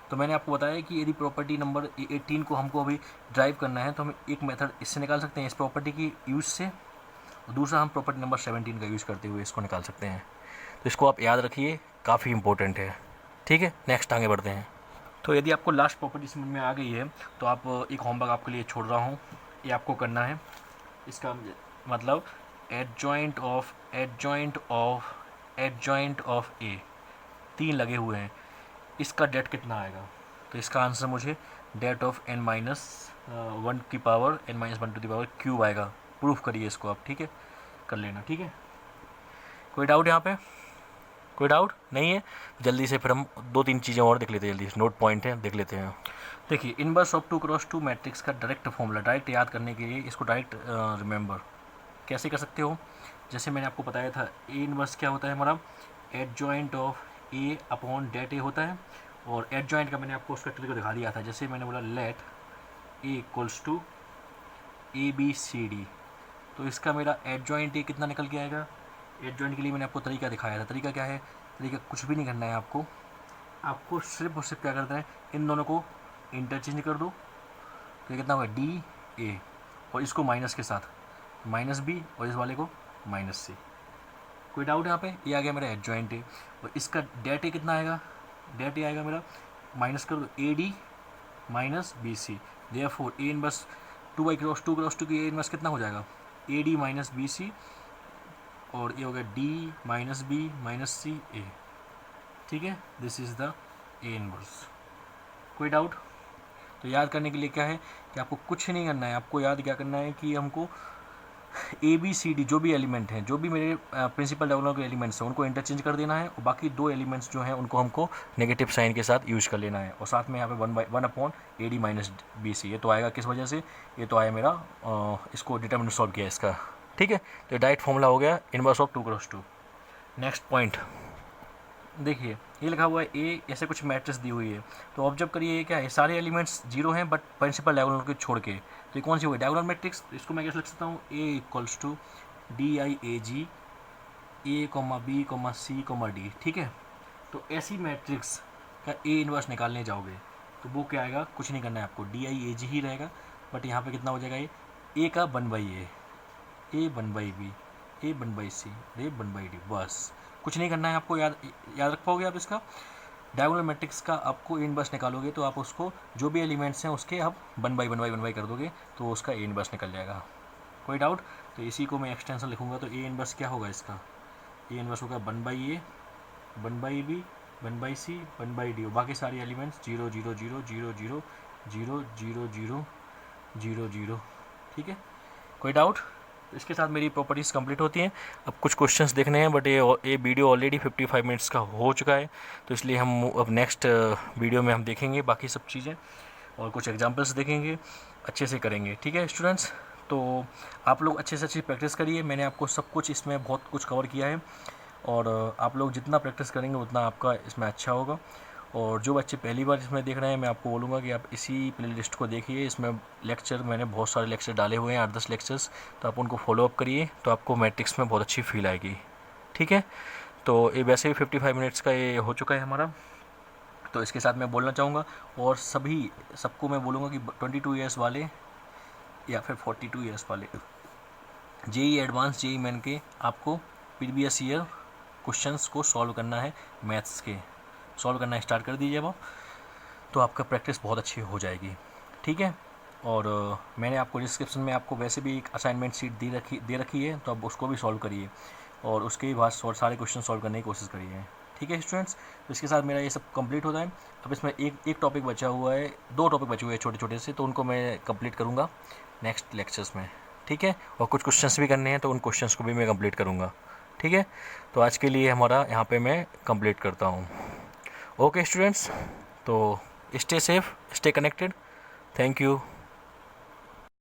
तो मैंने आपको बताया कि यदि प्रॉपर्टी नंबर 18 को हमको अभी ड्राइव करना है तो हम एक मेथड इससे निकाल सकते हैं, इस प्रॉपर्टी की यूज से, और दूसरा हम प्रॉपर्टी नंबर 17 का यूज़ करते हुए इसको निकाल सकते हैं। तो इसको आप याद रखिए, काफ़ी इंपॉर्टेंट है, ठीक है। नेक्स्ट आगे बढ़ते हैं। तो यदि आपको लास्ट प्रॉपर्टी समझ में आ गई है तो आप एक होमवर्क आपके लिए छोड़ रहा हूँ, ये आपको करना है। इसका मतलब एडजॉइंट ऑफ ए 3 लगे हुए हैं, इसका डेट कितना आएगा, तो इसका आंसर मुझे det of n minus one की power n minus one to the power cube आएगा। प्रूफ करिए इसको आप, ठीक है, कर लेना, ठीक है। कोई डाउट यहाँ पे, कोई डाउट नहीं है, जल्दी से फिर हम 2-3 चीज़ें और देख लेते हैं, जल्दी नोट पॉइंट है देख लेते हैं। देखिए इनवर्स ऑफ 2x2 मैट्रिक्स का डायरेक्ट फॉर्मूला, डायरेक्ट याद करने के लिए इसको डायरेक्ट रिमेंबर कैसे कर सकते हो, जैसे मैंने आपको बताया था ए इनवर्स क्या होता है हमारा, adjoint of A upon det A होता है, और एडजॉइंट का मैंने आपको उसका ट्रिक दिखा दिया था, जैसे मैंने बोला let A equals to ABCD, तो इसका मेरा एडजॉइंट ए कितना निकल के आएगा, एडजॉइंट के लिए मैंने आपको तरीका दिखाया था, तरीका क्या है, तरीका कुछ भी नहीं करना है आपको सिर्फ और सिर्फ क्या करना है, इन दोनों को इंटरचेंज कर दो, तो ये कितना होगा DA, और इसको माइनस के साथ माइनस B, और इस वाले को माइनस C। कोई डाउट यहाँ पे, ये आ गया मेरा एडजॉइंट ए, और इसका डेट ए कितना आएगा, डेट ए आएगा मेरा माइनस कर दो AD minus BC, therefore A inverse 2 की ए इनवर्स कितना हो जाएगा AD माइनस BC, और ये हो गया D minus B minus C A, ठीक है। This is the A inverse. कोई डाउट, तो याद करने के लिए क्या है कि आपको कुछ नहीं करना है, आपको याद क्या करना है कि हमको ABCD जो भी एलिमेंट हैं, जो भी मेरे प्रिंसिपल डायगोनल के एलिमेंट्स हैं उनको इंटरचेंज कर देना है, और बाकी 2 एलिमेंट्स जो हैं उनको हमको नेगेटिव साइन के साथ यूज़ कर लेना है, और साथ में यहाँ पे 1 अपॉन AD माइनस BC, ये तो आएगा किस वजह से, ये तो आया मेरा इसको डिटर्मिनेंट सॉल्व किया इसका, ठीक है। तो डायरेक्ट फॉर्मूला हो गया inverse of 2x2। Next point देखिए, ये लिखा हुआ है ए, ऐसे कुछ मैट्रिक्स दी हुई है, तो ऑब्जर्व करिए ये क्या है, सारे एलिमेंट्स 0 हैं बट प्रिंसिपल डायगोनल को छोड़ के, तो ये कौन सी हुई डायगोनल मैट्रिक्स, इसको मैं कैसे लिख सकता हूँ, ए इक्वल्स टू DIAG A,B,C,D, ठीक है। तो ऐसी मैट्रिक्स का ए इनवर्स निकालने जाओगे तो वो क्या आएगा, कुछ नहीं करना है आपको, DIAG ही रहेगा, बट यहाँ पे कितना हो जाएगा, ये ए का 1/A, A 1/B, A 1/C, A 1/D, बस कुछ नहीं करना है आपको, याद रख पाओगे आप इसका। डायगोनल मैट्रिक्स का आपको ए इनवर्स निकालोगे तो आप उसको जो भी एलिमेंट्स हैं उसके आप 1/1 कर दोगे तो उसका ए इनवर्स निकल जाएगा। कोई डाउट? तो इसी को मैं एक्सटेंशन लिखूँगा तो ए इनवर्स क्या होगा इसका, ए इनवर्स होगा 1/a 1/b 1/c 1/d, बाकी सारी एलिमेंट्स 0 0 0 0 0 0 0 0 0 0। ठीक है, कोई डाउट? इसके साथ मेरी प्रॉपर्टीज़ कंप्लीट होती हैं। अब कुछ क्वेश्चंस देखने हैं, बट ये वीडियो ऑलरेडी 55 मिनट्स का हो चुका है, तो इसलिए हम अब नेक्स्ट वीडियो में हम देखेंगे बाकी सब चीज़ें और कुछ एग्जांपल्स देखेंगे, अच्छे से करेंगे। ठीक है स्टूडेंट्स, तो आप लोग अच्छे से अच्छी प्रैक्टिस करिए। मैंने आपको सब कुछ इसमें बहुत कुछ कवर किया है और आप लोग जितना प्रैक्टिस करेंगे उतना आपका इसमें अच्छा होगा। और जो बच्चे पहली बार इसमें देख रहे हैं, मैं आपको बोलूँगा कि आप इसी प्लेलिस्ट को देखिए। इसमें लेक्चर मैंने बहुत सारे लेक्चर डाले हुए हैं, 8-10 लेक्चर्स, तो आप उनको फॉलो अप करिए तो आपको मैट्रिक्स में बहुत अच्छी फील आएगी। ठीक है, तो ये वैसे भी 55 मिनट्स का ये हो चुका है हमारा, तो इसके साथ मैं बोलना चाहूँगा और सबको मैं बोलूँगा कि 22 ईयर्स वाले या फिर 42 ईयर्स वाले जेई एडवांस जेई मेन के आपको प्रीवियस ईयर क्वेश्चंस को सॉल्व करना है, मैथ्स के सॉल्व करना स्टार्ट कर दीजिए आप, तो आपका प्रैक्टिस बहुत अच्छी हो जाएगी। ठीक है, और मैंने आपको डिस्क्रिप्शन में आपको वैसे भी एक असाइनमेंट शीट दे रखी है, तो आप उसको भी सॉल्व करिए और उसके बाद सारे क्वेश्चन सॉल्व करने की कोशिश करिए। ठीक है स्टूडेंट्स, तो इसके साथ मेरा ये सब कंप्लीट होता है। अब इसमें एक टॉपिक बचा हुआ है, 2 टॉपिक बचे हुए हैं छोटे छोटे से, तो उनको मैं कंप्लीट करूँगा नेक्स्ट लेक्चर्स में। ठीक है, और कुछ क्वेश्चंस भी करने हैं तो उन क्वेश्चंस को भी मैं कंप्लीट करूँगा। ठीक है, तो आज के लिए हमारा यहाँ पे मैं कंप्लीट करता हूँ। ओके स्टूडेंट्स, तो stay safe, stay connected, thank you.